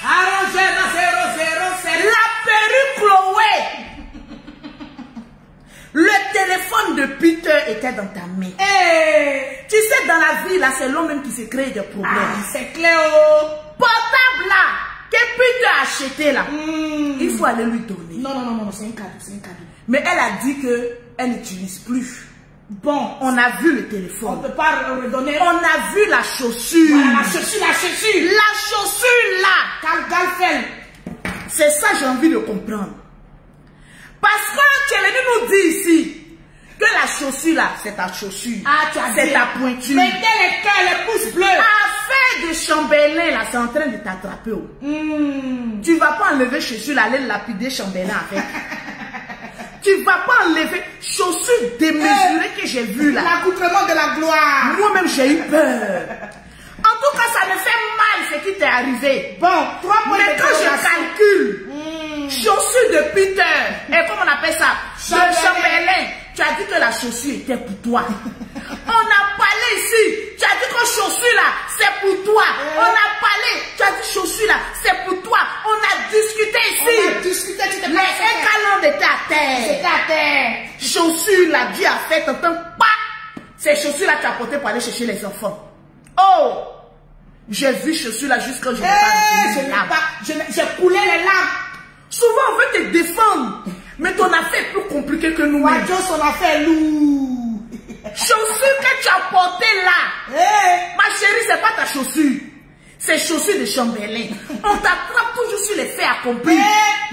Arrangez la 007! La perruque Chloé. Le téléphone de Peter était dans ta main. Tu sais, dans la vie, là, c'est l'homme même qui se crée des problèmes. C'est clair. Portable là, que Peter a acheté là, il faut aller lui donner. Non, c'est un cadeau, Mais elle a dit qu'elle n'utilise plus. Bon, on a vu le téléphone. On ne peut pas redonner. On a vu la chaussure. Voilà, la chaussure. La chaussure là. Karl Lagerfeld. C'est ça que j'ai envie de comprendre. Parce que tu es venu nous dire ici que la chaussure là, c'est ta chaussure. C'est ta pointure. Mettez les cœurs, les pouces bleus. Affaire de Chambellan là, c'est en train de t'attraper. Tu ne vas pas enlever chaussure là, aller lapider Chambellan avec. Tu ne vas pas enlever chaussures démesurées que j'ai vues là. L'accoutrement de la gloire. Moi-même, j'ai eu peur. En tout cas, ça me fait mal ce qui t'est arrivé. Bon, 3 points. Mais quand je calcule, chaussures de Peter, et comment on appelle ça? De Chambellan. Tu as dit que la chaussure était pour toi. On a parlé ici. Tu as dit que chaussures là, c'est pour toi. On a parlé. Tu as dit chaussures là, c'est pour toi. On a discuté ici. On a discuté, tu t'es les écalons étaient à terre. C'était à terre. Chaussures là, Dieu a fait, t'entends pas. Ces chaussures là, tu as porté pour aller chercher les enfants. Oh! J'ai vu chaussures là jusqu'à je n'ai pas. J'ai coulé les larmes. Souvent on veut te défendre. Mais ton affaire est plus compliquée que nous-mêmes. Son affaire lourd. Chaussures que tu as portées là. Ma chérie, c'est pas ta chaussure. C'est chaussures de Chambellan. On t'attrape toujours sur les faits accomplis.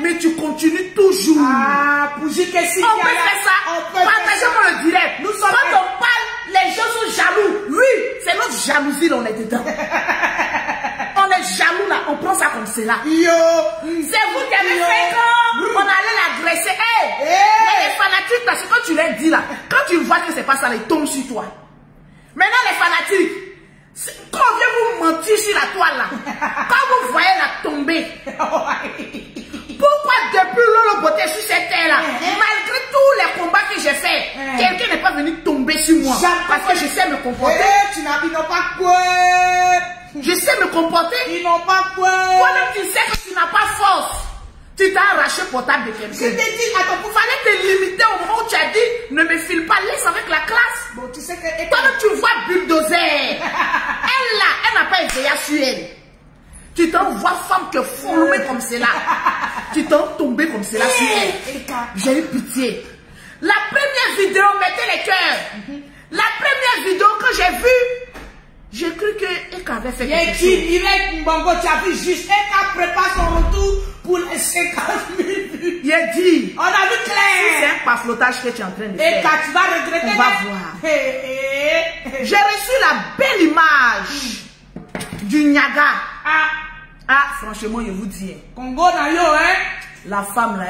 Mais tu continues toujours. Ah, pour dire que si on peut faire ça. Partagez-moi le direct. Quand on parle, les gens sont jaloux. Oui, c'est notre jalousie, là, on est dedans. On est jaloux là, on prend ça comme cela. C'est vous qui avez fait quand on allait l'agresser. Les fanatiques, parce que quand tu leur dis là, quand tu vois que c'est pas ça, ils tombent sur toi. Maintenant les fanatiques, quand on vient vous mentir sur la toile là, quand vous voyez la tomber, pourquoi depuis Lolo Beauté sur cette terre là, malgré tous les combats que j'ai fait, quelqu'un n'est pas venu tomber sur moi? Parce que je sais me comporter. Tu n'as pas quoi. Je sais me comporter. Ils n'ont pas quoi. Toi-même, tu sais que tu n'as pas force. Tu t'as arraché le portable de quelqu'un. Je t'ai dit, attends, il fallait te limiter au moment où tu as dit, ne me file pas, laisse avec la classe. Bon, tu sais que... Toi-même, tu vois bulldozer. Elle là, elle n'a pas essayé sur elle. Tu t'envoies femme que foulée comme cela. Tu t'en tombé comme cela sur elle. J'ai eu pitié. La première vidéo, mettez les cœurs. La première vidéo que j'ai vue, j'ai cru que Eka avait fait quelque chose. Direct Mbongo, tu as vu juste Eka prépare son retour pour les 50 000 vues. Il a dit. On a vu clair. C'est un paflotage que tu es en train de faire. Eka, tu vas regretter. On va voir. J'ai reçu la belle image du Niaga. Ah, franchement, je vous dis. Congo na yo, hein. La femme là,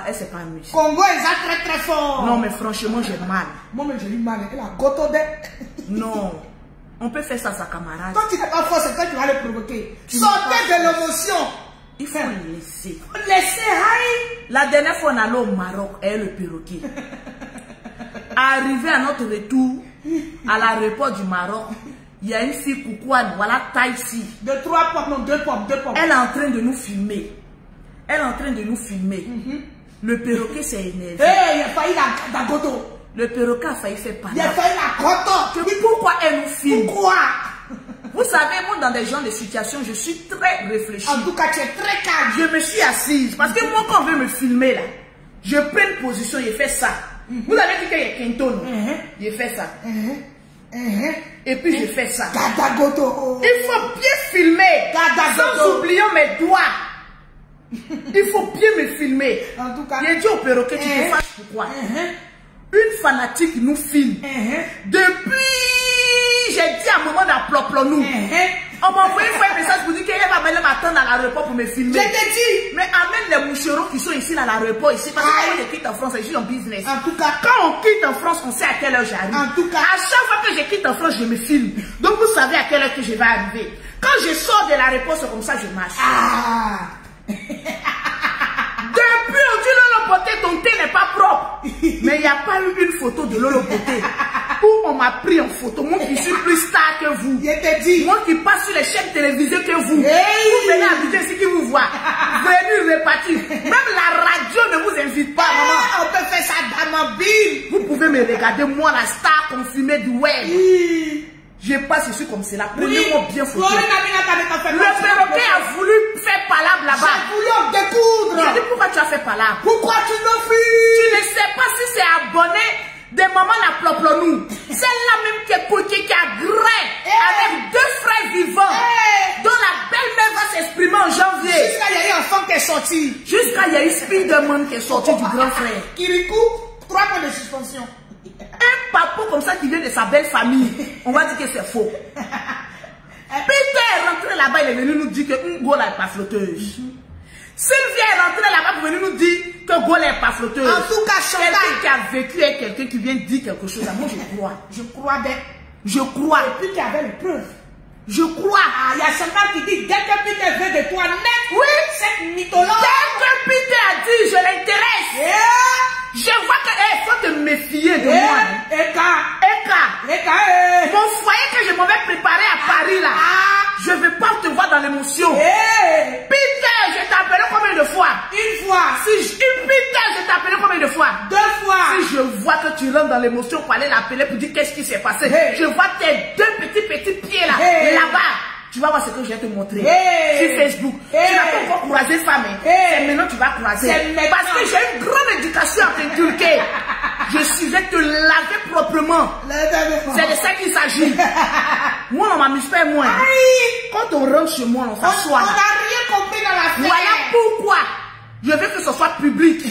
elle s'est pas amusée. Congo, ils sont très très fort. Non, mais franchement, j'ai mal. Moi, mais j'ai eu mal. Elle a goto de. Non. On peut faire ça à sa camarade. Quand tu n'es pas fort, c'est toi qui vas le provoquer. Sortez de l'émotion. Il faut le laisser. Laissez, aïe. La dernière fois, on allait au Maroc, et le perroquet. Arrivé à notre retour, à l'aéroport du Maroc, il y a une fille coucouane, voilà, taille ici. 2 pommes. Elle est en train de nous filmer. Le perroquet s'est énervé. Il a failli la goto. Le perroquet a failli faire panache. Il a failli la goto. Pourquoi elle nous filme? Pourquoi? Vous savez, moi, dans des genres de situations, je suis très réfléchie. En tout cas, tu es très calme. Je me suis assise. Parce que moi, quand on veut me filmer, là, je prends une position, je fais ça. Vous avez dit qu'il y a Quinton. Je fais ça. Et puis, je fais ça. Gadagoto. Il faut bien filmer. Sans oublier mes doigts. Il faut bien me filmer. En tout cas. Il a dit au perroquet, tu te fâches pourquoi? Une fanatique nous filme. Depuis, j'ai dit à un moment d'apploplo-nous. On m'a envoyé un message pour dire qu'elle va venir m'attendre à l'aéroport pour me filmer. Je t'ai dit. Mais amène les moucherons qui sont ici à l'aéroport ici. Parce que quand je quitte en France, je suis en business. En tout cas. Quand on quitte en France, on sait à quelle heure j'arrive. En tout cas. À chaque fois que je quitte en France, je me filme. Donc vous savez à quelle heure que je vais arriver. Quand je sors de l'aéroport, c'est comme ça que je marche. Depuis on dit Lolo Beauté, ton thé n'est pas propre. Mais il n'y a pas eu une photo de Lolo Beauté où on m'a pris en photo. Moi qui suis plus star que vous. Moi qui passe sur les chaînes télévisées que vous. Vous venez habiter ici qui vous voit. Venez repartir. Même la radio ne vous invite pas, maman. On peut faire ça dans ma ville. Vous pouvez me regarder, moi la star confirmée du web. Je passe ici comme cela. Prenez-moi bien photo. Le perroquet a voulu faire palabre là-bas. J'ai voulu en découdre. J'ai dit pourquoi tu as fait palabre? Pourquoi tu me fuis? Tu ne sais pas si c'est abonné des mamans la ploplonou. Celle-là même qui est coquée, qui a grain avec 2 frères vivants. Dont la belle-mère va s'exprimer en janvier. Jusqu'à il y a eu un enfant qui est sorti. Jusqu'à il y a eu Spiderman qui est sorti du grand frère. Kirikou, 3 mois de suspension. Un papa comme ça qui vient de sa belle famille, on va dire que c'est faux. Peter est rentré là-bas, il est venu nous dire que Ngola n'est pas flotteuse. Sylvia est rentrée là-bas pour venir nous dire que Ngola n'est pas flotteuse. En tout cas, quelqu'un qui a vécu avec quelqu'un qui vient dire quelque chose, moi je crois. Je crois bien. Je crois. Et puis qu'il y avait les preuves. Je crois. Il y a Chantal qui dit dès que Peter veut de toi net, oui, cette mythologue. Dès que Peter a dit je l'intéresse. Je vois qu'il faut te méfier de moi. Eka. tu rentres dans l'émotion pour aller l'appeler pour dire qu'est-ce qui s'est passé. Je vois tes deux petits pieds là, là-bas. Tu vas voir ce que je vais te montrer sur Facebook. Tu n'as pas encore croisé femme. C'est maintenant que tu vas croiser. Parce que j'ai une grande éducation à t'inculquer. Je vais te laver proprement. C'est de ça qu'il s'agit. Moi, on m'amuse pas moins. Quand on rentre chez moi, on s'assoit. On n'a rien compris dans l'affaire. Voilà pourquoi je veux que ce soit public.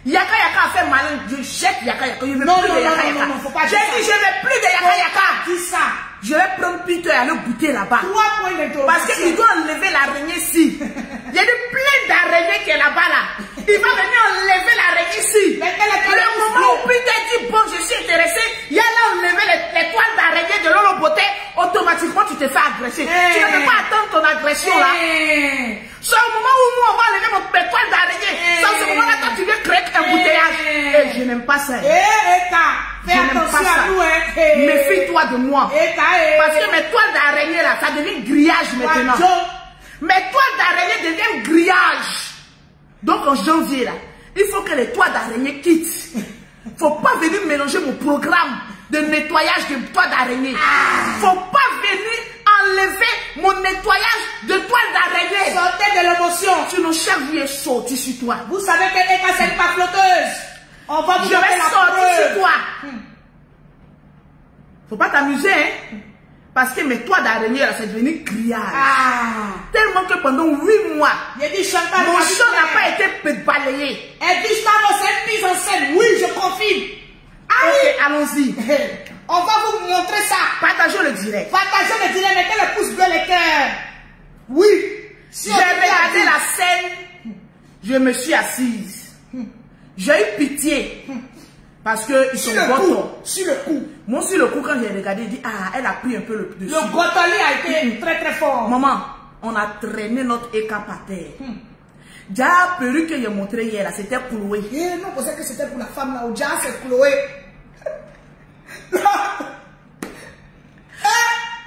Yaka Yaka a fait malin. Je jette Yaka Yaka. Je veux plus de Yaka Yaka. J'ai dit je veux plus de Yaka Yaka. Dis ça. Je vais prendre Peter et aller goûter là-bas. 3 points d'interrogation. Parce qu'il doit enlever l'araignée ici. Il y a plein d'araignées qui est là-bas là. Il va venir enlever l'araignée ici. Le moment où Peter dit bon je suis intéressé, il y a là enlever les toiles d'araignée de l'eau beauté, automatiquement tu te fais agresser. Tu ne peux pas attendre ton agression là. C'est au moment où nous on va enlever mes toiles d'araignée. C'est à ce moment-là quand tu veux créer un bouteillage. Et je n'aime pas ça. Fais attention à nous, méfie-toi de moi. Parce que mes toiles d'araignée là, ça devient grillage maintenant. Mes toiles d'araignée deviennent grillage. Donc en janvier là, il faut que les toiles d'araignée quittent. Faut pas venir mélanger mon programme de nettoyage de toiles d'araignée. Faut pas venir enlever mon nettoyage de toiles d'araignée. Sortez de l'émotion. Sinon chaque vie est sortie sur toi. Vous savez que Eka c'est pas flotteuse. On va vous je vais sortir sur toi. Faut pas t'amuser, hein? Parce que mes toits d'araignée, là, c'est devenu grillage. Tellement que pendant 8 mois, mon champ n'a pas été balayé. Elle dit, c'est une mise en scène. Oui, je confirme. Ok, allons-y. On va vous montrer ça. Partagez le direct. Partagez le direct, mettez le pouce bleu, les cœurs. Oui. Si j'ai regardé la scène, je me suis assise. J'ai eu pitié. Parce que ils sont gâteaux. Sur le coup. Moi, sur le coup, quand j'ai regardé, j'ai dit, elle a pris un peu le dessus. Le gâteau a été très très fort. Maman, on a traîné notre écart par terre. Déjà, perruque que j'ai montré hier, là, c'était Chloé. Non, c'est que c'était pour la femme là. Déjà, c'est Chloé.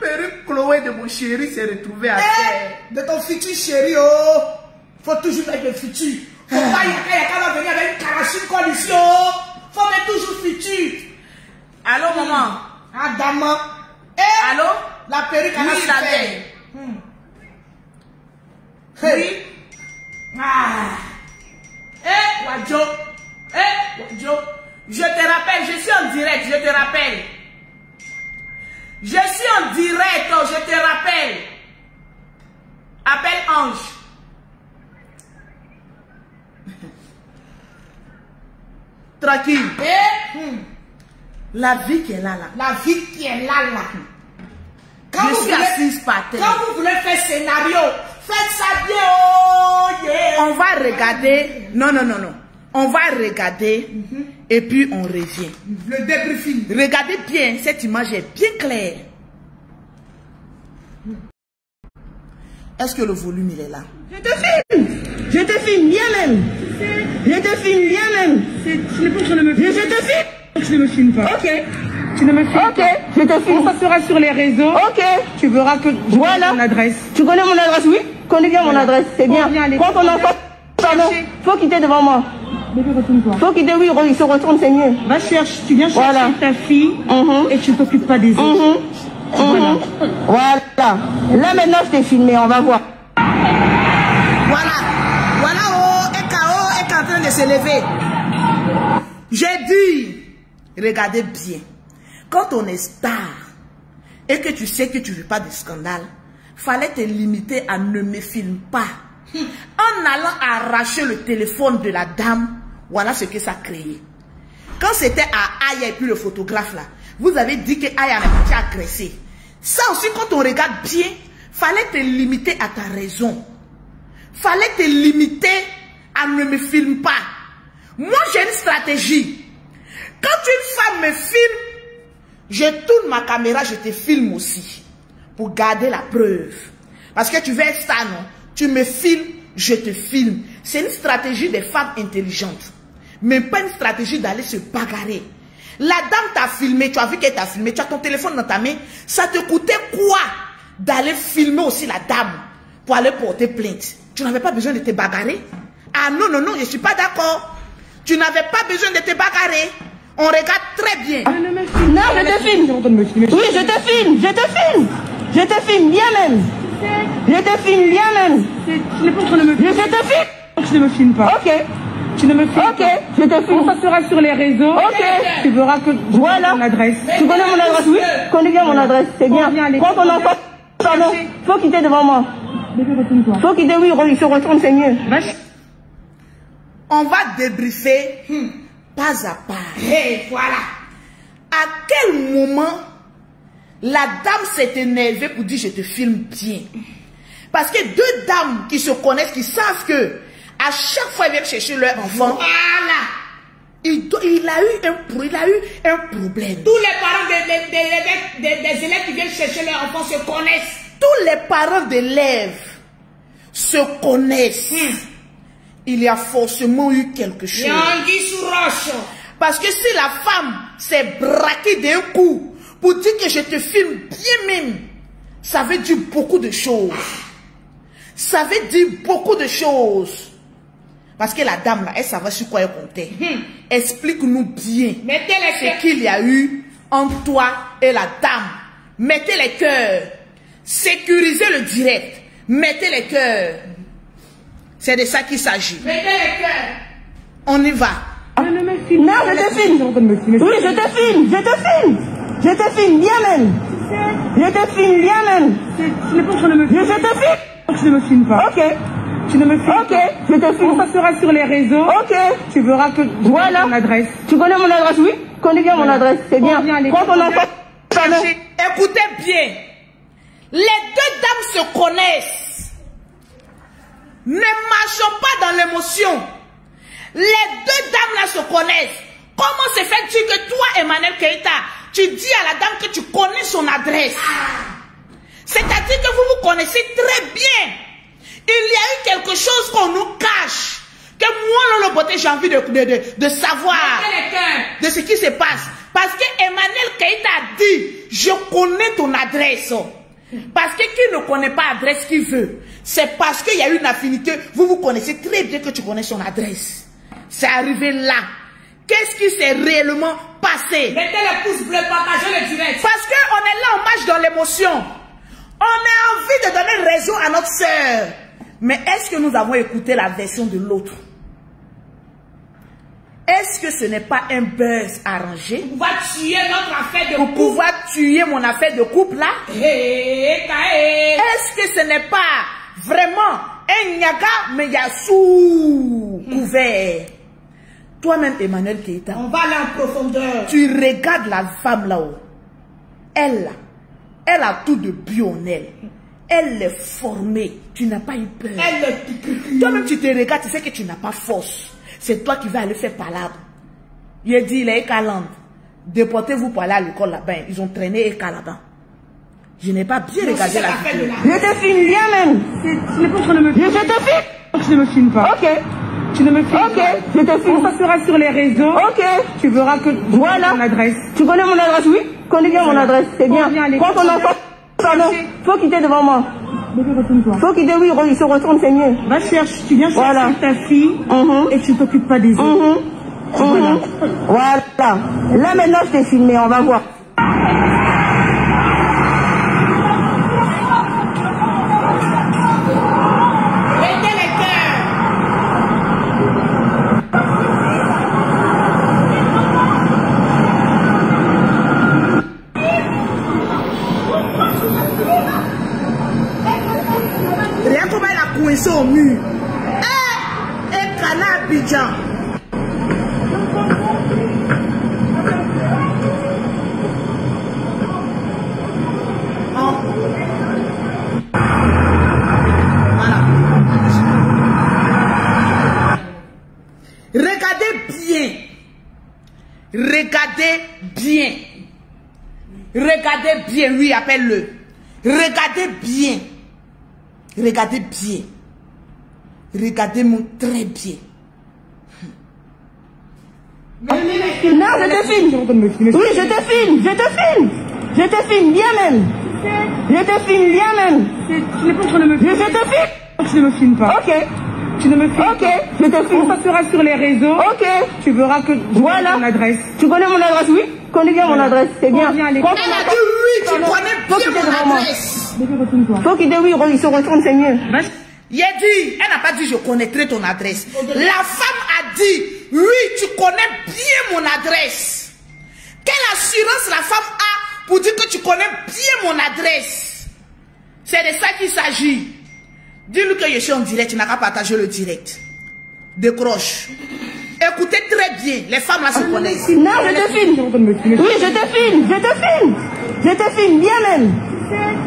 Perruque Chloé de mon chéri s'est retrouvée à terre. De ton futur chéri, oh. Faut toujours mettre le futur. Faut pas Yaka va venir avec une carachine condition. Faut mettre toujours futur. Allô, maman? Adama. Allô? La perruque à la super. Oui. Wadjo. Wadjo. Je te rappelle, je suis en direct, je te rappelle. Je suis en direct, je te rappelle. Appelle Ange. Tranquille. La vie qui est là, là. La vie qui est là, là. Quand je suis assise par terre. Quand vous voulez faire scénario, faites ça bien. Oh, yeah. On va regarder. Non. On va regarder et puis on revient. Le débriefing. Regardez bien, cette image est bien claire. Est-ce que le volume il est là? Je te filme bien même. Je te filme bien même. Je te filme. Tu ne me filmes pas. Ok. Tu ne me filmes pas. Je te filme. Ça sera sur les réseaux. Ok. Tu verras que je connais mon adresse. Tu connais mon adresse, oui? Je connais bien mon adresse, c'est bien. Quand on entend, pardon, faut quitter devant moi. Faut quitter, oui, il se retourne, c'est mieux. Va chercher, tu viens chercher ta fille et tu ne t'occupes pas des autres. Voilà. Là maintenant je t'ai filmé, on va voir. Voilà, oh, Eka est en train de se lever. J'ai dit, regardez bien, quand on est star et que tu sais que tu ne veux pas de scandale, fallait te limiter à ne me filme pas. En allant arracher le téléphone de la dame, voilà ce que ça a créé. Quand c'était à Aya et puis le photographe là, vous avez dit que Aya n'a pas été agressée. Ça aussi, quand on regarde bien, fallait te limiter à ta raison. Fallait te limiter à ne me filme pas. Moi, j'ai une stratégie. Quand une femme me filme, je tourne ma caméra, je te filme aussi. Pour garder la preuve. Parce que tu veux être ça, non? Tu me filmes, je te filme. C'est une stratégie des femmes intelligentes. Mais pas une stratégie d'aller se bagarrer. La dame t'a filmé, tu as vu qu'elle t'a filmé, tu as ton téléphone dans ta main. Ça te coûtait quoi d'aller filmer aussi la dame pour aller porter plainte? Tu n'avais pas besoin de te bagarrer? Ah non, je ne suis pas d'accord. Tu n'avais pas besoin de te bagarrer. On regarde très bien. Non, je te filme. Oui, je te filme. Je te filme. Je te filme bien même. Je te filme bien même. Je te filme. Tu ne me filmes pas. Ok. Tu ne me filmes pas. Ok, je te filme. On passera sur les réseaux. Ok. Tu verras que voilà mon adresse. Tu connais mon adresse, oui? Je connais bien mon adresse, c'est bien. Prends ton enfant. Pardon, faut quitter devant moi. Faut quitter, oui, il se retourne, c'est mieux. On va débriefer pas à pas. Et voilà. À quel moment la dame s'est énervée pour dire je te filme bien? Parce que deux dames qui se connaissent, qui savent que à chaque fois ils viennent chercher leur enfant, voilà. Il a eu un problème. Tous les parents des élèves qui viennent chercher leur enfant se connaissent. Tous les parents d'élèves se connaissent. Il y a forcément eu quelque chose. Parce que si la femme s'est braquée d'un coup pour dire que je te filme bien même, ça veut dire beaucoup de choses. Ça veut dire beaucoup de choses. Parce que la dame là, elle savait sur quoi elle comptait. Explique-nous bien ce qu'il y a eu entre toi et la dame. Mettez les cœurs. Sécurisez le direct. Mettez les cœurs. C'est de ça qu'il s'agit. Mettez les cœurs. On y va. Non, je te filme. Oui, je te filme. Je te filme. Je te filme bien même. Je te filme bien même. Je te filme. Tu ne me filmes pas. Ok. Tu ne me filmes pas. Ok, je te filme. On passera sur les réseaux. Ok. Tu verras que voilà mon adresse. Tu connais mon adresse, oui? Je connais bien mon adresse, c'est bien. Prends ton enfant. Écoutez bien. Les deux dames se connaissent. Ne marchons pas dans l'émotion. Les deux dames là se connaissent. Comment se fait-il que toi, Emmanuel Keita, tu dis à la dame que tu connais son adresse? C'est-à-dire que vous vous connaissez très bien. Il y a eu quelque chose qu'on nous cache. Que moi, le beauté, j'ai envie de savoir de ce qui se passe. Parce que Emmanuel Keita a dit, je connais ton adresse. Parce que qui ne connaît pas l'adresse qu'il veut, c'est parce qu'il y a une affinité. Vous vous connaissez très bien que tu connais son adresse. C'est arrivé là. Qu'est-ce qui s'est réellement passé? Mettez le pouce bleu, partagez le direct. Parce qu'on est là, on marche dans l'émotion. On a envie de donner raison à notre sœur. Mais est-ce que nous avons écouté la version de l'autre? Est-ce que ce n'est pas un buzz arrangé? Pour pouvoir tuer notre affaire de couple. Pour pouvoir tuer mon affaire de couple là? Est-ce que ce n'est pas vraiment un nyaga mais il y a sous couvert? Toi-même, Emmanuel Keita, on va aller en profondeur. Tu regardes la femme là-haut. Elle a tout de bio en elle. Elle est formée. Tu n'as pas eu peur. Toi-même, tu te regardes, tu sais que tu n'as pas force. C'est toi qui vas aller faire palabre. Il a dit, il est calante. Déportez-vous pour aller à l'école là-bas. Ils ont traîné Eka là-bas. Je n'ai pas bien regardé la vidéo. Je te filme bien même. Je te filme. Tu ne me filmes pas. Ok. Tu ne me filmes pas. Ok, je te filme. On passera sur les réseaux. Ok. Tu verras que voilà mon adresse. Tu connais mon adresse, oui? Je connais bien mon adresse, c'est bien. Prends ton enfant. Pardon, faut quitter devant moi. Faut quitter, oui, il se retourne, c'est mieux. Va chercher, tu viens chercher ta fille et tu t'occupes pas des autres. Voilà. Là maintenant je t'ai filmé, on va voir. Coincé au mur. Et Kana Abidjan. Voilà. Regardez bien. Regardez bien. Regardez bien. Oui, appelle-le. Regardez bien. Regardez bien. Regardez-moi très bien. Non, je te filme. Oui, je te filme. Je te filme. Je te filme bien même. Je te filme bien même. Je te filme. Tu ne me filmes pas. Ok. Tu ne me filmes Ok, je te filme. Quand ça sera sur les réseaux, Ok. tu verras que Voilà. mon adresse. Tu connais mon adresse, oui? Tu connais bien mon adresse, c'est bien. Elle a dit oui, tu connais bien mon adresse. Faut qu'il dise oui, il se retourne, c'est mieux. Il a dit, elle n'a pas dit je connaîtrai ton adresse. La femme a dit, oui, tu connais bien mon adresse. Quelle assurance la femme a pour dire que tu connais bien mon adresse? C'est de ça qu'il s'agit. Dis-lui que je suis en direct, tu n'as qu'à partager le direct. Décroche. Écoutez très bien, les femmes là se connaissent. Non, je te filme. Oui, je te filme, je te filme. Je te filme bien même.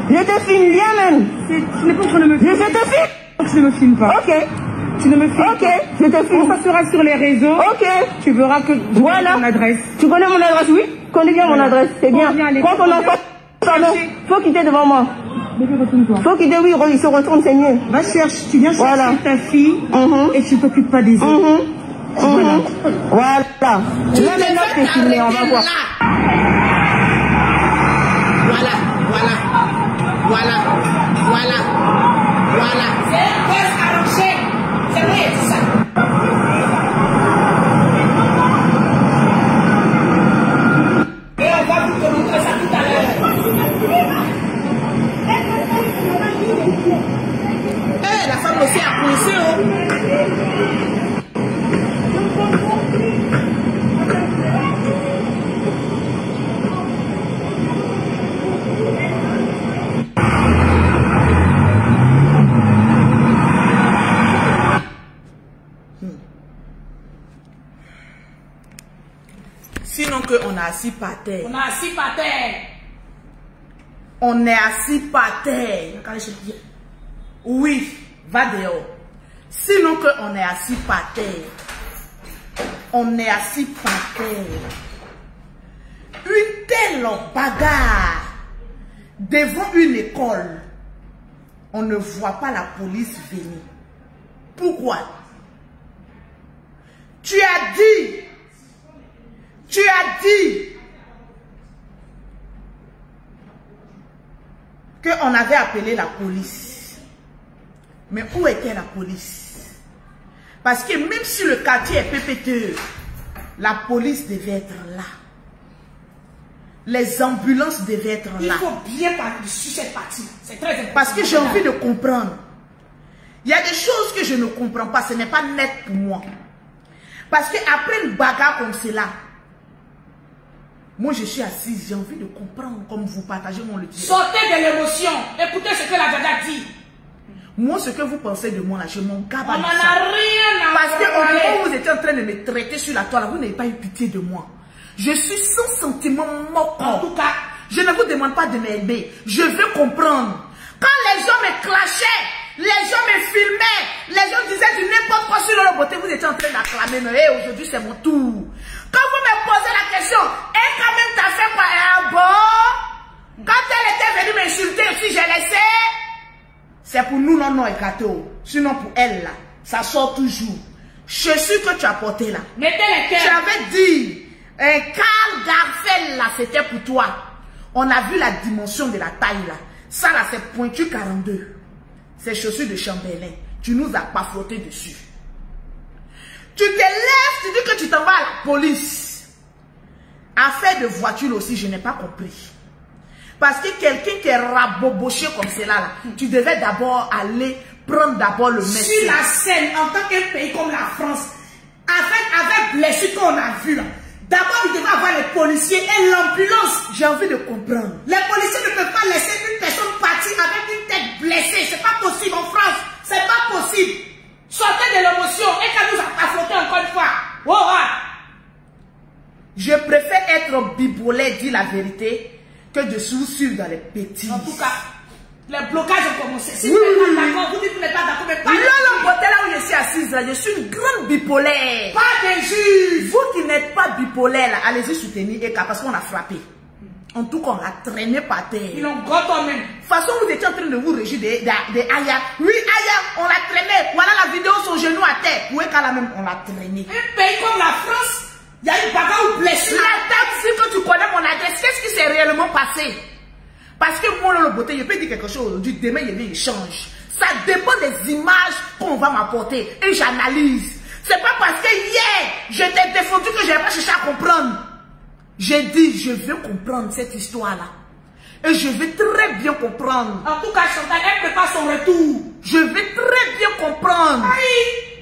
Je te filme bien même. Ce n'est pas que je ne me filme. Je te filme. Tu ne me filmes pas. Ok. Tu ne me filmes Ok, pas. je te filme. Quand ça sera sur les réseaux, Ok. tu verras que Voilà. mon adresse. Tu connais mon adresse, oui? Tu connais bien mon adresse, c'est bien. Quand on entend, pardon, faut quitter devant moi. Retourne-toi. Faut qu'il dise oui, il se retourne, c'est mieux. Va chercher, tu viens chercher Voilà. ta fille et tu t'occupes pas des autres. Voilà. Là maintenant c'est filmé, on va voir. Voilà. C'est un buzz arrangé. C'est vrai, c'est ça. Et on va vous montrer ça tout à l'heure. La femme aussi a coincé. Sinon qu'on a assis par terre. On a assis par terre. On est assis par terre. Oui, va dehors. Sinon qu'on est assis par terre. On est assis par terre. Une telle bagarre devant une école. On ne voit pas la police venir. Pourquoi? Tu as dit qu'on avait appelé la police. Mais où était la police? Parce que même si le quartier est pépéteux, la police devait être là. Les ambulances devaient être là. Il faut bien parler sur cette partie. C'est très important. Parce que j'ai envie de comprendre. Il y a des choses que je ne comprends pas. Ce n'est pas net pour moi. Parce qu'après une bagarre comme cela, moi je suis assise, j'ai envie de comprendre comme vous partagez mon le direct. Sortez de l'émotion. Écoutez ce que la Dada dit. Moi, ce que vous pensez de moi là, je m'en gave. On n'en a rien à Parce qu'au parler. moment où vous étiez en train de me traiter sur la toile, vous n'avez pas eu pitié de moi. Je suis sans sentiment mort. En tout cas, je ne vous demande pas de m'aider. Je veux comprendre. Quand les gens me clashaient, les gens me filmaient, les gens disaient du n'importe quoi sur leur beauté, vous étiez en train d'acclamer. Mais aujourd'hui, c'est mon tour. Quand vous me posez la question, et quand même t'as fait quoi? Ah bon? Quand elle était venue m'insulter, si j'ai laissé, c'est pour nous, non, et gâteau. Sinon, pour elle, là, ça sort toujours. Chaussures que tu as portées là. mettez les cœurs. J'avais dit, un Karl Lagerfeld là, c'était pour toi. On a vu la dimension de la taille là. Ça là, c'est pointu 42. C'est chaussures de Chambellan. Tu nous as pas frotté dessus. Tu te lèves, tu dis que tu t'en vas à la police. Affaire de voiture aussi, je n'ai pas compris. Parce que quelqu'un qui est raboboché comme cela là, tu devais d'abord aller prendre d'abord le médecin. Sur la scène, en tant qu'un pays comme la France, avec blessure qu'on a vu là, d'abord il devait avoir les policiers et l'ambulance. J'ai envie de comprendre. Les policiers ne peuvent pas laisser une personne partir avec une tête blessée. C'est pas possible en France. C'est pas possible. Sortez de l'émotion et qu'elle nous a pas flotté encore une fois. Oh, ah. Je préfère être bipolaire, dire la vérité, que de suivre dans les petits. En tout cas, les blocages ont commencé. Si vous n'êtes pas d'accord, vous dites que vous n'êtes pas d'accord, mais pas de là où je suis assise, là, je suis une grande bipolaire. pas de juge. Vous qui n'êtes pas bipolaire, là, allez-y soutenir Eka parce qu'on a frappé. En tout cas, on l'a traîné par terre. Ils l'ont gâté même. De toute façon, vous étiez en train de vous régir des Aya. Oui, Aya, on l'a traîné. Voilà la vidéo, son genou à terre. Oui, là même, on l'a traîné. Un pays comme la France, il y a une bagarre ou blessure. La date, si que tu connais mon adresse, qu'est-ce qui s'est réellement passé? Parce que moi, le beauté, je peux dire quelque chose aujourd'hui, demain, il change. Ça dépend des images qu'on va m'apporter. Et j'analyse. C'est pas parce que hier, je t'ai défendu que je n'ai pas cherché à comprendre. J'ai dit, je veux comprendre cette histoire-là. Et je vais très bien comprendre. En tout cas, Chantal, elle prépare son retour. Je vais très bien comprendre. Aïe.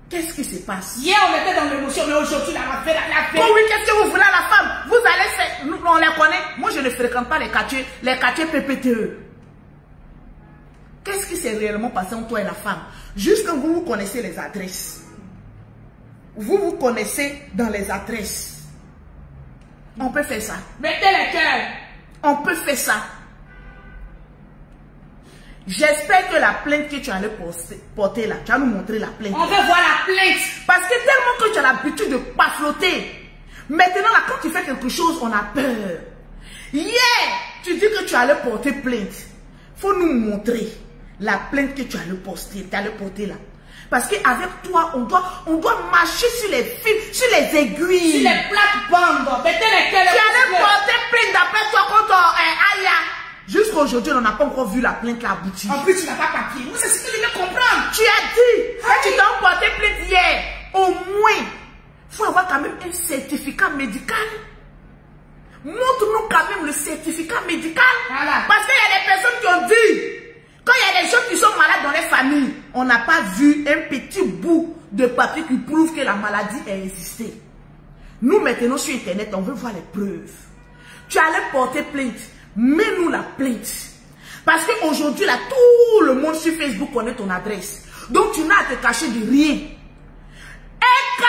Qu'est-ce qui se passe? Hier, on était dans l'émotion, mais aujourd'hui, la fait. Oh oui, qu'est-ce que vous voulez à la femme? Vous allez faire... Nous, on les connaît. Moi, je ne fréquente pas les quartiers PPTE. Qu'est-ce qui s'est réellement passé entre toi et la femme? Juste quand vous connaissez les adresses. Vous connaissez dans les adresses. On peut faire ça. Mettez les cœurs. On peut faire ça. J'espère que la plainte que tu allais porter là, tu vas nous montrer la plainte. On veut voir la plainte. Parce que tellement que tu as l'habitude de pas flotter. Maintenant là, quand tu fais quelque chose, on a peur. Hier, tu dis que tu allais porter plainte. Faut nous montrer la plainte que tu allais porter là. Parce qu'avec toi, on doit marcher sur les fils, sur les aiguilles. Sur les plates-bandes. Mettez les cœurs. Tu allais porter plainte d'après toi contre Aya. Jusqu'à aujourd'hui, on n'a pas encore vu la plainte là aboutir. En plus, tu n'as pas papier. Moi, c'est ce que je veux comprendre. Tu as dit, que tu t'as porté plainte hier. Au moins, il faut avoir quand même un certificat médical. Montre-nous quand même le certificat médical. Voilà. Parce qu'il y a des personnes qui ont dit, quand il y a des gens qui sont malades dans les familles, on n'a pas vu un petit bout de papier qui prouve que la maladie a existé. Nous, maintenant, sur Internet, on veut voir les preuves. Tu allais porter plainte. Mets-nous la plainte. Parce qu'aujourd'hui, là, tout le monde sur Facebook connaît ton adresse. Donc, tu n'as à te cacher de rien. Eka,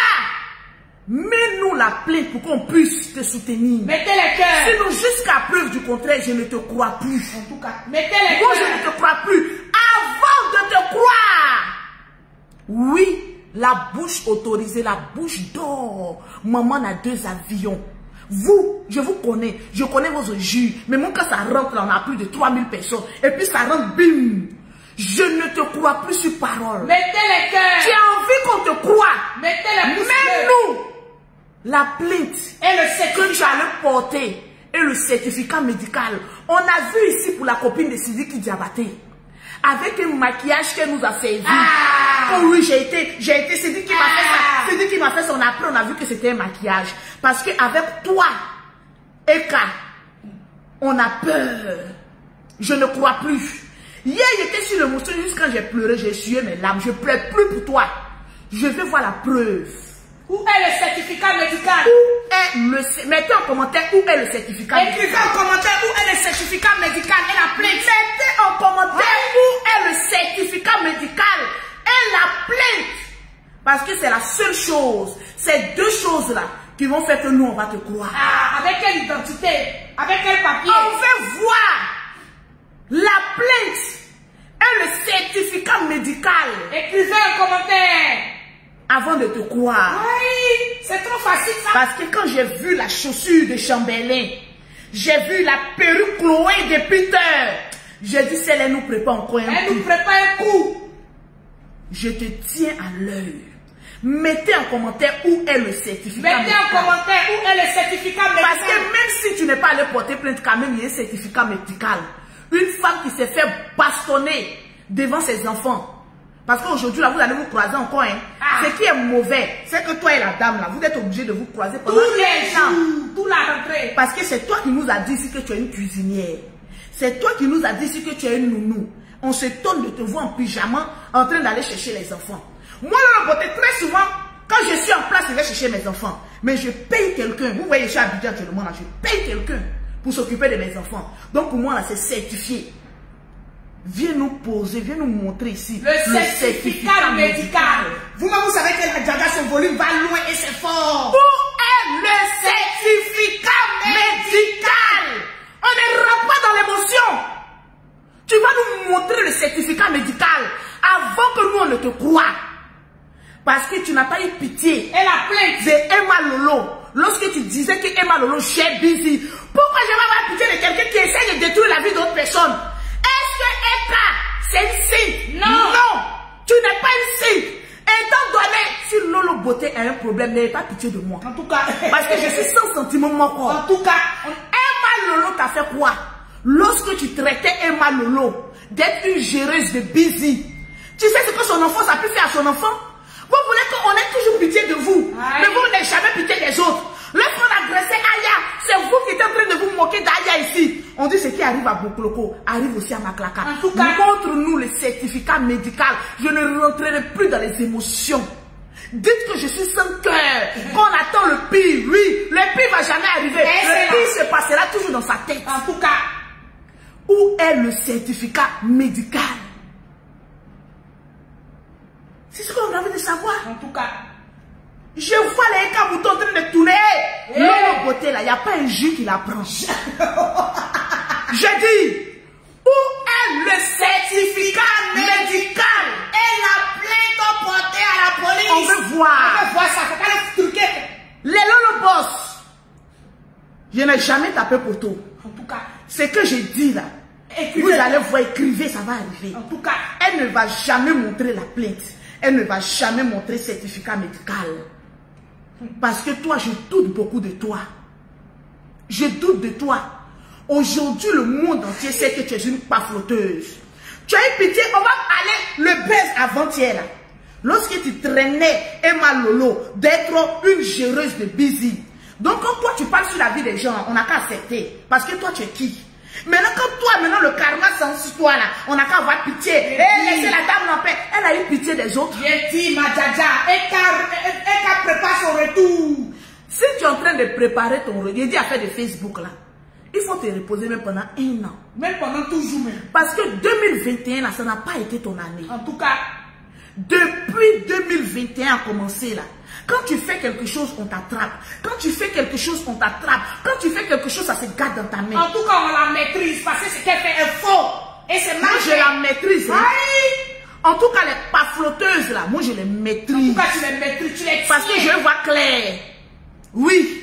mets-nous la plainte pour qu'on puisse te soutenir. Mettez les cœurs. Sinon, jusqu'à preuve du contraire, je ne te crois plus. En tout cas, mettez les cœurs. Moi, je ne te crois plus. Avant de te croire. Oui, la bouche autorisée, la bouche d'or. Maman a 2 avions. Vous, je vous connais, je connais vos jus, mais moi quand ça rentre là, on a plus de 3000 personnes, et puis ça rentre, bim, je ne te crois plus sur parole. Mettez les cœurs. Tu as envie qu'on te croie. Mettez les pouces. Même nous, la plainte et le certificat que tu allais porter, et le certificat médical, on a vu ici pour la copine de Sidiki Diabaté, avec un maquillage qu'elle nous a fait vivre. Oh oui, j'ai été, c'est dit qui m'a fait ça. C'est dit qui m'a fait ça. Après, on a vu que c'était un maquillage. Parce qu'avec toi, Eka, on a peur. Je ne crois plus. Hier, j'étais sur le mousson, juste quand j'ai pleuré, j'ai essuyé mes larmes. Je ne pleure plus pour toi. Je veux voir la preuve. Où est le certificat médical? Mettez en commentaire où est le certificat médical. Écrivez en commentaire où est le certificat médical et la plainte. Mettez en commentaire où est le certificat médical et la plainte. Parce que c'est la seule chose. Ces 2 choses-là qui vont faire que nous, on va te croire. Ah, avec quelle identité? Avec quel papier? On veut voir la plainte et le certificat médical. Écrivez en commentaire. Avant de te croire. Oui, c'est trop facile ça. Parce que quand j'ai vu la chaussure de Chambellan, j'ai vu la perruque Chloé de Peter, j'ai dit, celle-là nous prépare encore un coup. Elle nous prépare un coup. Je te tiens à l'œil. Mettez en commentaire où est le certificat médical. Mettez en commentaire où est le certificat médical. Parce que même si tu n'es pas allé porter plainte, quand même, il y a un certificat médical. Une femme qui s'est fait bastonner devant ses enfants. Parce qu'aujourd'hui, là, vous allez vous croiser encore. Hein. Ce qui est mauvais, c'est que toi et la dame, là, vous êtes obligés de vous croiser pendant tous les jours, toute la rentrée. Parce que c'est toi qui nous as dit ici que tu es une cuisinière. C'est toi qui nous as dit ici que tu es une nounou. On s'étonne de te voir en pyjama en train d'aller chercher les enfants. Moi, là, très souvent, quand je suis en place, je vais chercher mes enfants. Mais je paye quelqu'un. Vous voyez, je suis habitué actuellement, là, je paye quelqu'un pour s'occuper de mes enfants. Donc, pour moi, là, c'est certifié. Viens nous poser, viens nous montrer ici le certificat médical. Vous-même, vous savez que la Diaga, son volume va loin et c'est fort. Où est le certificat médical? On ne rentre pas dans l'émotion. Tu vas nous montrer le certificat médical avant que nous, on ne te croie. Parce que tu n'as pas eu pitié. Et la plainte de Emma Lolo. Lorsque tu disais que Emma Lolo, j'ai busy. Pourquoi je vais avoir pitié de quelqu'un qui essaie de détruire la vie d'autres personnes? Est-ce que Eka, c'est une sainte? Non. Non, tu n'es pas une sainte. Étant donné, si Lolo Beauté a un problème, n'ayez pas pitié de moi. En tout cas, parce que je suis sans sentiment mon corps. En tout cas, Emma Lolo t'a fait quoi? Lorsque tu traitais Emma Lolo d'être une géreuse de busy. Tu sais ce que son enfant, ça peut faire à son enfant? Vous voulez qu'on ait toujours pitié de vous, mais vous n'avez jamais pitié des autres. Lorsqu'on a agressé Aya, c'est vous qui êtes en train de vous moquer d'Aya ici. On dit ce qui arrive à Bokloko arrive aussi à Maklaka. En tout cas, montre-nous le certificat médical. Je ne rentrerai plus dans les émotions. Dites que je suis sans cœur, qu'on attend le pire. Oui, le pire va jamais arriver. Le pire se passera toujours dans sa tête. En tout cas, où est le certificat médical? C'est ce qu'on a envie de savoir. En tout cas, je vois les Kabuto en train de tourner. L'autre beauté là, il n'y a pas un jus qui la prend. Je dis, où est le certificat médical? Et la plainte portée à la police. On veut voir. On veut voir ça, faut pas le truquer. Les Lolo Boss. Je n'ai jamais tapé poteau. En tout cas, ce que je dis là, vous allez voir, écrivez, ça va arriver. En tout cas, elle ne va jamais montrer la plainte. Elle ne va jamais montrer certificat médical. Parce que toi, je doute beaucoup de toi. Je doute de toi. Aujourd'hui, le monde entier sait que tu es une pafloteuse. Tu as eu pitié, on va aller le baise avant-hier là. Lorsque tu traînais Emma Lolo d'être une géreuse de busy. Donc quand toi tu parles sur la vie des gens, on n'a qu'à accepter. Parce que toi tu es qui? Maintenant quand toi, le karma sans toi là, on n'a qu'à avoir pitié. Et laissez la dame en paix. Elle a eu pitié des autres. J'ai dit ma djaja, et qu'elle prépare son retour. Si tu es en train de préparer ton retour, j'ai dit à faire de Facebook là. Il faut te reposer même pendant 1 an. Même pendant toujours même. Parce que 2021 là, ça n'a pas été ton année. En tout cas, depuis 2021 a commencé là. Quand tu fais quelque chose, on t'attrape. Quand tu fais quelque chose, on t'attrape. Quand tu fais quelque chose, ça se garde dans ta main. En tout cas, on la maîtrise parce que ce qu'elle fait est faux. Et c'est mal. Moi, je la maîtrise. Hein. En tout cas, les pafloteuses là, moi, je les maîtrise. En tout cas, tu les maîtrises, tu les tiens. Parce que je vois clair. Oui.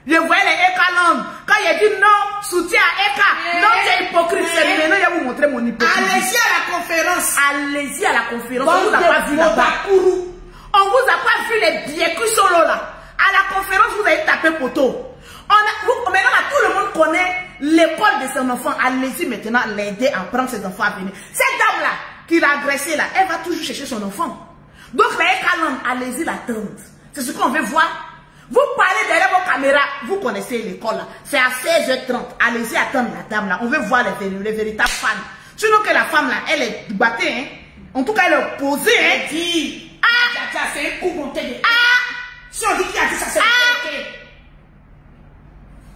Je voyais les Ekaland. Quand il a dit non, soutien à Eka. Non, tu es hypocrite. Maintenant, je vais vous montrer mon hypocrisie. Allez-y à la conférence. Allez-y à la conférence. On vous a pas vu là-bas. On vous a pas vu les billets qui sont là. À la conférence, vous avez tapé poteau. Maintenant, tout le monde connaît l'école de son enfant. Allez-y maintenant l'aider à prendre ses enfants à venir. Cette dame-là, qui l'a agressé là, elle va toujours chercher son enfant. Donc, les Ekaland, allez-y l'attendre. C'est ce qu'on veut voir. Vous parlez derrière vos caméras, vous connaissez l'école là. C'est à 16h30. Allez-y attendre la dame là. On veut voir les véritables fans. Sinon que la femme là, elle est battée. Hein. En tout cas, elle est posée. Hein. Dit. Ah, c'est un coup monté de. Ah, si on dit qu'il a dit ça, c'est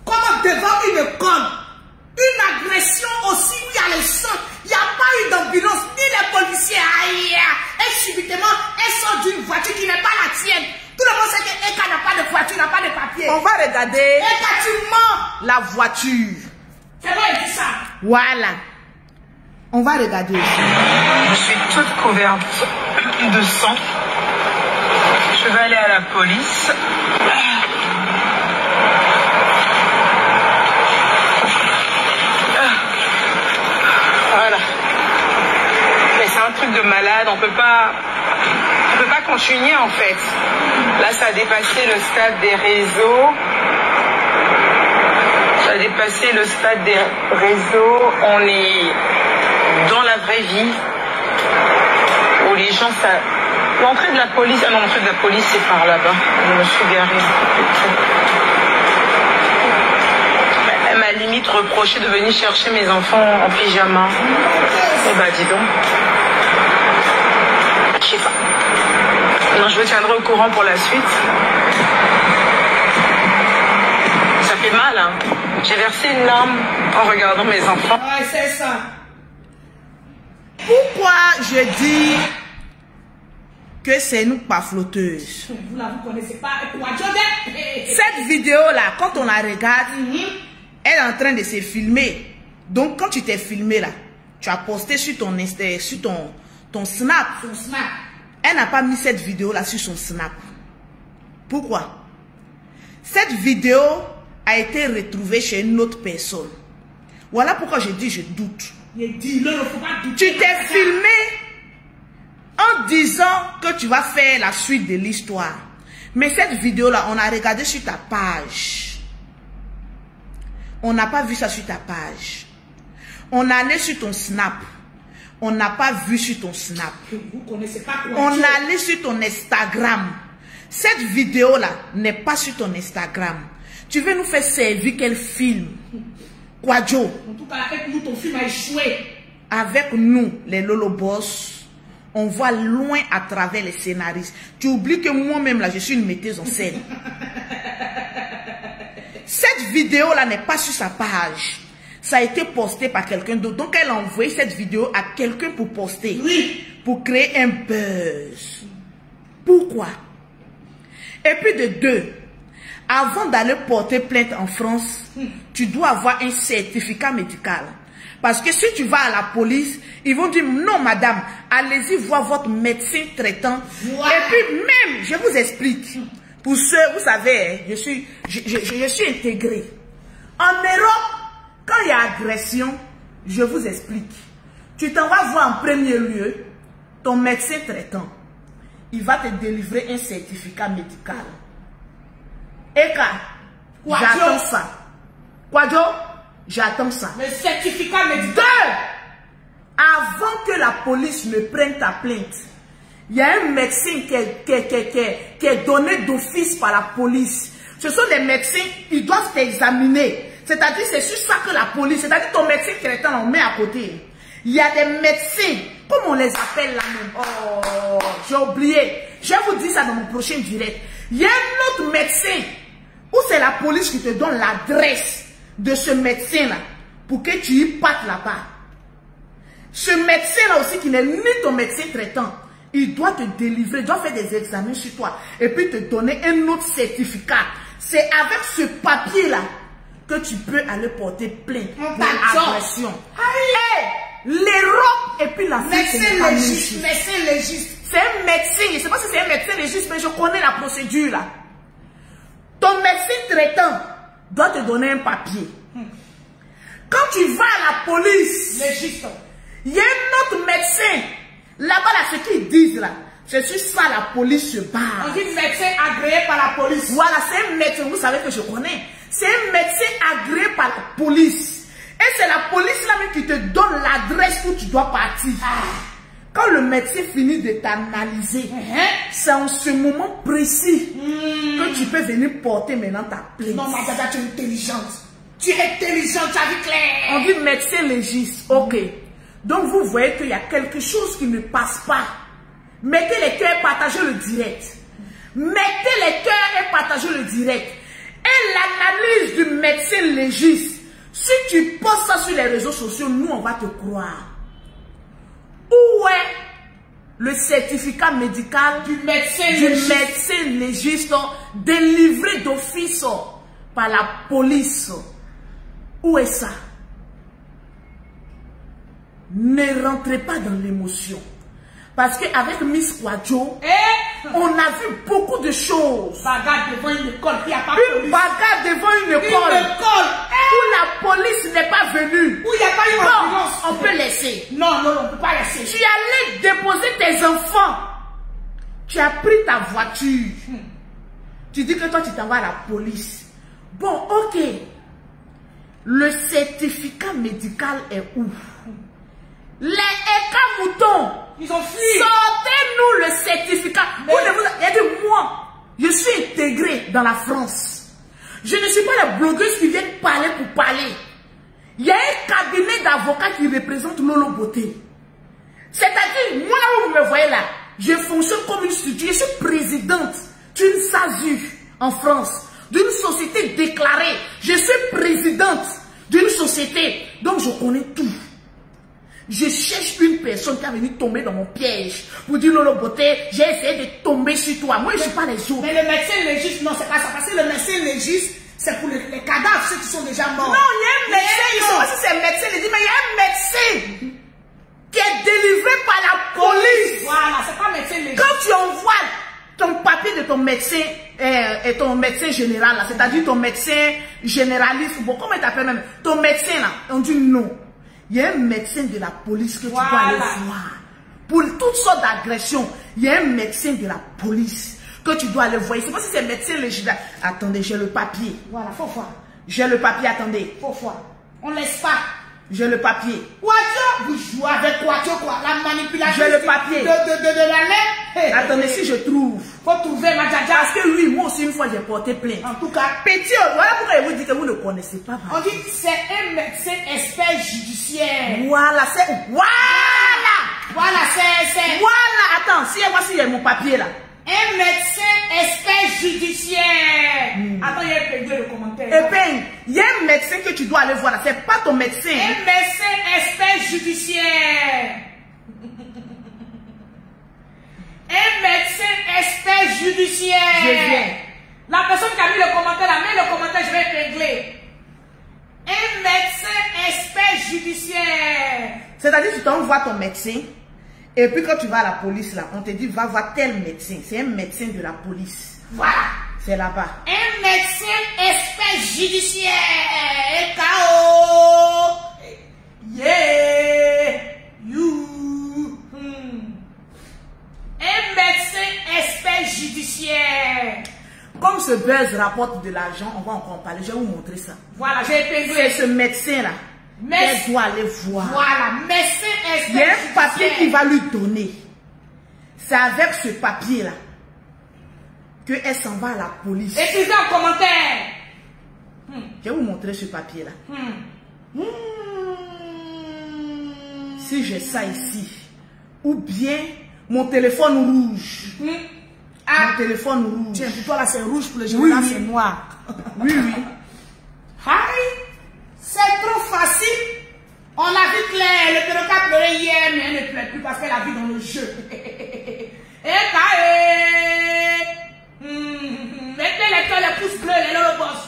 comment devant une école, une agression aussi où il y a le sang, il n'y a pas eu d'ambulance, ni les policiers ailleurs. Et subitement, elle sort d'une voiture qui n'est pas la tienne. Tout le monde sait qu'Eka n'a pas de voiture, n'a pas de papier. On va regarder. Eka, tu mens. La voiture. C'est vrai, il dit ça. Voilà. On va regarder. Je suis toute couverte de sang. Je vais aller à la police. Voilà. Mais c'est un truc de malade, on peut pas continuer en fait. Là, ça a dépassé le stade des réseaux. Ça a dépassé le stade des réseaux. On est dans la vraie vie où les gens... L'entrée de la police... Ah non, l'entrée de la police, c'est par là-bas. Je me suis garée. Elle m'a limite reproché de venir chercher mes enfants en pyjama. Eh ben, dis donc. Je sais pas. Non, je vous tiendrai au courant pour la suite. Ça fait mal, hein. J'ai versé une larme en regardant mes enfants. Ouais, c'est ça. Pourquoi je dis que c'est une pafloteuse? Vous là, vous connaissez pas. Cette vidéo-là, quand on la regarde, elle est en train de se filmer. Donc, quand tu t'es filmé là, tu as posté sur ton Snap. Ton Snap. Elle n'a pas mis cette vidéo-là sur son Snap. Pourquoi? Cette vidéo a été retrouvée chez une autre personne. Voilà pourquoi je dis je doute. Il dit, il ne faut pas douter. Tu t'es filmé en disant que tu vas faire la suite de l'histoire. Mais cette vidéo-là, on a regardé sur ta page. On n'a pas vu ça sur ta page. On allait sur ton Snap. on n'a pas vu sur ton Snap. Vous connaissez pas quoi. On a allé sur ton Instagram. Cette vidéo-là n'est pas sur ton Instagram. Tu veux nous faire servir quel film? Quadjo. En tout cas, avec nous, ton film a échoué. Avec nous, les Lolo Boss, on voit loin à travers les scénaristes. Tu oublies que moi-même, là, je suis une metteuse en scène. Cette vidéo-là n'est pas sur sa page. Ça a été posté par quelqu'un d'autre. Donc, elle a envoyé cette vidéo à quelqu'un pour poster. Oui. Pour créer un buzz. Pourquoi? Et puis de deux, avant d'aller porter plainte en France, tu dois avoir un certificat médical. Parce que si tu vas à la police, ils vont dire, non madame, allez-y voir votre médecin traitant. Voilà. Et puis même, je vous explique. Pour ceux, vous savez, je suis intégré. En Europe, quand il y a agression, je vous explique. Tu t'en vas voir en premier lieu ton médecin traitant. Il va te délivrer un certificat médical. Eka, j'attends ça. Quadjo, j'attends ça. Le certificat médical. Deux, avant que la police ne prenne ta plainte, il y a un médecin qui est donné d'office par la police. Ce sont des médecins, ils doivent t'examiner. C'est-à-dire, c'est sur ça que la police, c'est-à-dire ton médecin traitant, on met à côté. Il y a des médecins, comment on les appelle là même? Oh, j'ai oublié. Je vais vous dire ça dans mon prochain direct. Il y a un autre médecin où c'est la police qui te donne l'adresse de ce médecin-là pour que tu y partes là-bas. Ce médecin-là aussi qui n'est ni ton médecin traitant, il doit te délivrer, il doit faire des examens sur toi et puis te donner un autre certificat. C'est avec ce papier-là que tu peux aller porter plainte pour agression. L'Europe et puis la France. Médecin légiste. C'est un médecin. Je ne sais pas si c'est un médecin légiste, mais je connais la procédure là. Ton médecin traitant doit te donner un papier. Quand tu vas à la police, légiste, il y a un autre médecin. Là-bas, là, ce qu'ils disent là, c'est sur ça la police se bat. On dit médecin agréé par la police. Voilà, c'est un médecin, vous savez que je connais. C'est un médecin agréé par la police. Et c'est la police là même qui te donne l'adresse où tu dois partir. Quand le médecin finit de t'analyser, c'est en ce moment précis que tu peux venir porter maintenant ta plainte. Non, ma dada, tu es intelligente. Tu es intelligente, tu as vu clair. On dit médecin légiste. Ok. Donc vous voyez qu'il y a quelque chose qui ne passe pas. Mettez les cœurs et partagez le direct. Mettez les cœurs et partagez le direct. Et l'analyse du médecin légiste, si tu postes ça sur les réseaux sociaux, nous on va te croire. Où est le certificat médical du médecin légiste délivré d'office par la police? Où est ça? Ne rentrez pas dans l'émotion. Parce qu'avec Miss Quadjo, on a vu beaucoup de choses. Bagarre devant une école, il n'y a pas de police. Bagarre devant une école. Où la police n'est pas venue. Où il n'y a pas eu ambulance. On peut laisser. Non, on ne peut pas laisser. Tu allais déposer tes enfants. Tu as pris ta voiture. Tu dis que toi, tu t'en vas à la police. Bon, ok. Le certificat médical est où? Les Eka moutons. Ils ont fui. Sortez-nous le certificat. Moi, je suis intégré dans la France. Je ne suis pas la blogueuse qui vient parler pour parler. Il y a un cabinet d'avocats qui représente Lolo Beauté. C'est-à-dire, moi là où vous me voyez là, je fonctionne comme une structure. Je suis présidente d'une SASU en France, d'une société déclarée. Je suis présidente d'une société, donc je connais tout. Je cherche une personne qui a venu tomber dans mon piège pour dire Lolo Beauté, j'ai essayé de tomber sur toi. Moi, je ne suis pas les autres. Mais le médecin légiste, non, c'est pas ça. Parce que le médecin légiste, c'est pour les cadavres, ceux qui sont déjà morts. Non, il y a un médecin, je ne sais pas si c'est un médecin légiste, mais il y a un médecin qui est délivré par la police. Voilà, c'est pas médecin légiste. Quand tu envoies ton papier de ton médecin et ton médecin général, c'est-à-dire ton médecin généraliste, bon, comment tu t'appelles même, ton médecin là, on dit non. Il y a un médecin de la police que tu dois aller voir. Pour toutes sortes d'agressions, il y a un médecin de la police que tu dois aller voir. C'est pas si c'est un médecin légiste. Attendez, j'ai le papier. Voilà, faut voir. J'ai le papier, attendez. Faut voir. On laisse pas. J'ai le papier. Quadjo! Vous jouez avec quoi? Tu quoi? La manipulation. J'ai le papier. De la lettre. Attendez, si je trouve. Faut trouver ma djaja. Parce que oui, moi aussi, une fois, j'ai porté plainte. En tout cas, petit, voilà pourquoi il vous dit que vous ne connaissez pas. On dit que c'est un médecin expert judiciaire. Voilà, c'est. Voilà! Voilà, c'est. Voilà, attends, si moi, si il y a mon papier là. Un médecin expert judiciaire. Attends, il y a épinglé le commentaire. Épingle, il y a un médecin que tu dois aller voir là. C'est pas ton médecin. Un médecin expert judiciaire. Un médecin expert judiciaire. Je viens. La personne qui a mis le commentaire là, mets le commentaire, je vais épingler. Un médecin expert judiciaire. C'est-à-dire que tu t'envoies ton médecin. Et puis quand tu vas à la police là, on te dit va voir tel médecin. C'est un médecin de la police. Voilà. C'est là-bas. Un médecin expert judiciaire. KO. Yeah. You. Un médecin expert judiciaire. Comme ce buzz rapporte de l'argent, on va encore en parler. Je vais vous montrer ça. Voilà, j'ai épinglé. C'est ce médecin là. Elle doit aller voir. Voilà, médecin expert. Il y a un papier qui va lui donner. C'est avec ce papier là qu'elle s'en va à la police. Écrivez en commentaire. Je vais vous montrer ce papier là. Si j'ai ça ici, ou bien mon téléphone rouge. Mon téléphone rouge. Tiens, pour toi là c'est rouge, pour les gens là c'est noir. Oui, oui. Hi. C'est trop facile. On l'a vu clair. Le perroquet pleurait hier, mais elle ne pleure plus parce qu'elle a vu dans le jeu. Mettez les pouces bleus, les le boss.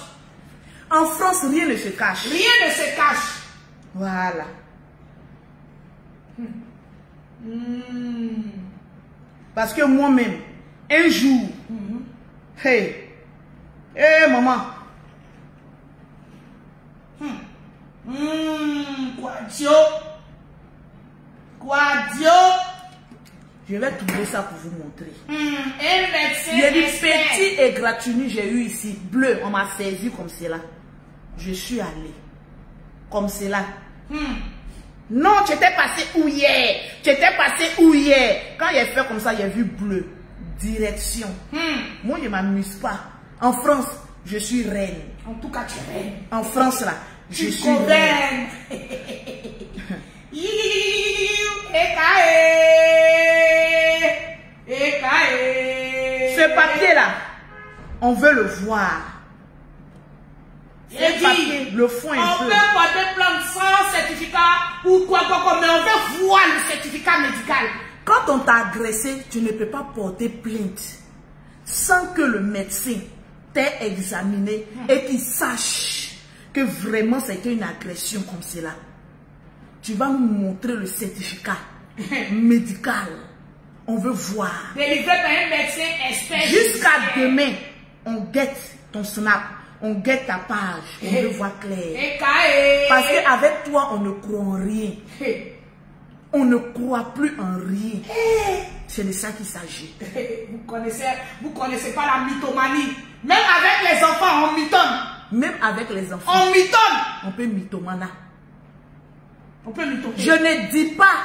En France, rien ne se cache. Rien ne se cache. Voilà. Parce que moi-même, un jour, hey, maman. Quadio. Je vais trouver ça pour vous montrer. Il y a des petits égratignures j'ai eu ici, bleu. On m'a saisi comme cela. Je suis allée comme cela. Non, tu étais passé où hier? Tu étais passé où hier? Quand il a fait comme ça, il a vu bleu. Direction. Moi, je ne m'amuse pas. En France, je suis reine. En tout cas, tu es reine. En France, là, je suis reine. Ce papier-là, on veut le voir. Ce papier, le fond est on bleu. peut porter plainte sans certificat ou quoi, mais on veut voir le certificat médical. Quand on t'a agressé, tu ne peux pas porter plainte sans que le médecin t'ait examiné et qu'il sache que vraiment c'était une agression comme cela. Tu vas nous montrer le certificat médical. On veut voir. Délivré par un médecin expert. Jusqu'à demain, on guette ton snap. On guette ta page. On veut voir clair. Parce qu'avec toi, on ne croit en rien. On ne croit plus en rien. C'est de ça qu'il s'agit. Vous connaissez pas la mythomanie. Même avec les enfants, on mythonne. Même avec les enfants. On mythonne. On peut mythomana. On peut mythomane. Je ne dis pas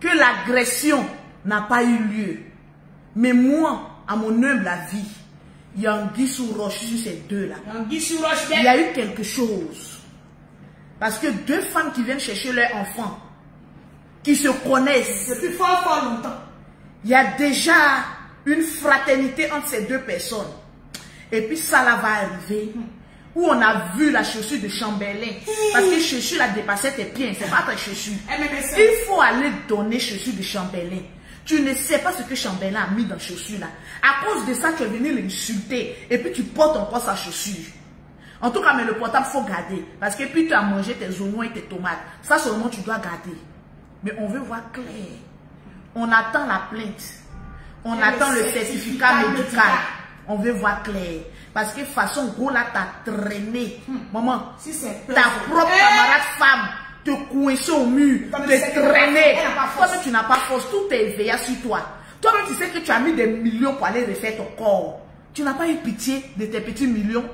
que l'agression n'a pas eu lieu. Mais moi, à mon humble avis, il y a un guise sous roche sur ces deux-là. Il y a eu quelque chose. Parce que deux femmes qui viennent chercher leur enfant, qui se connaissent depuis fort longtemps. Il y a déjà une fraternité entre ces deux personnes. Et puis ça là va arriver. Où on a vu la chaussure de Chamberlain. Parce que chaussure a dépassé tes pieds. C'est pas ta chaussure. Il faut aller donner chaussure de Chamberlain. Tu ne sais pas ce que Chamberlain a mis dans chaussure là. À cause de ça, tu es venu l'insulter. Et puis tu portes encore sa chaussure. En tout cas, mais le portable, il faut garder. Parce que puis tu as mangé tes oignons et tes tomates. Ça seulement, tu dois garder. Mais on veut voir clair. On attend la plainte. On attend le certificat médical. On veut voir clair. Parce que façon gros là, t'as traîné. Maman, si ta propre camarade femme te coincer au mur, te traîner. Toi-même, tu n'as pas force. Tout est éveillé sur toi. Toi-même, tu sais que tu as mis des millions pour aller refaire ton corps. Tu n'as pas eu pitié de tes petits millions.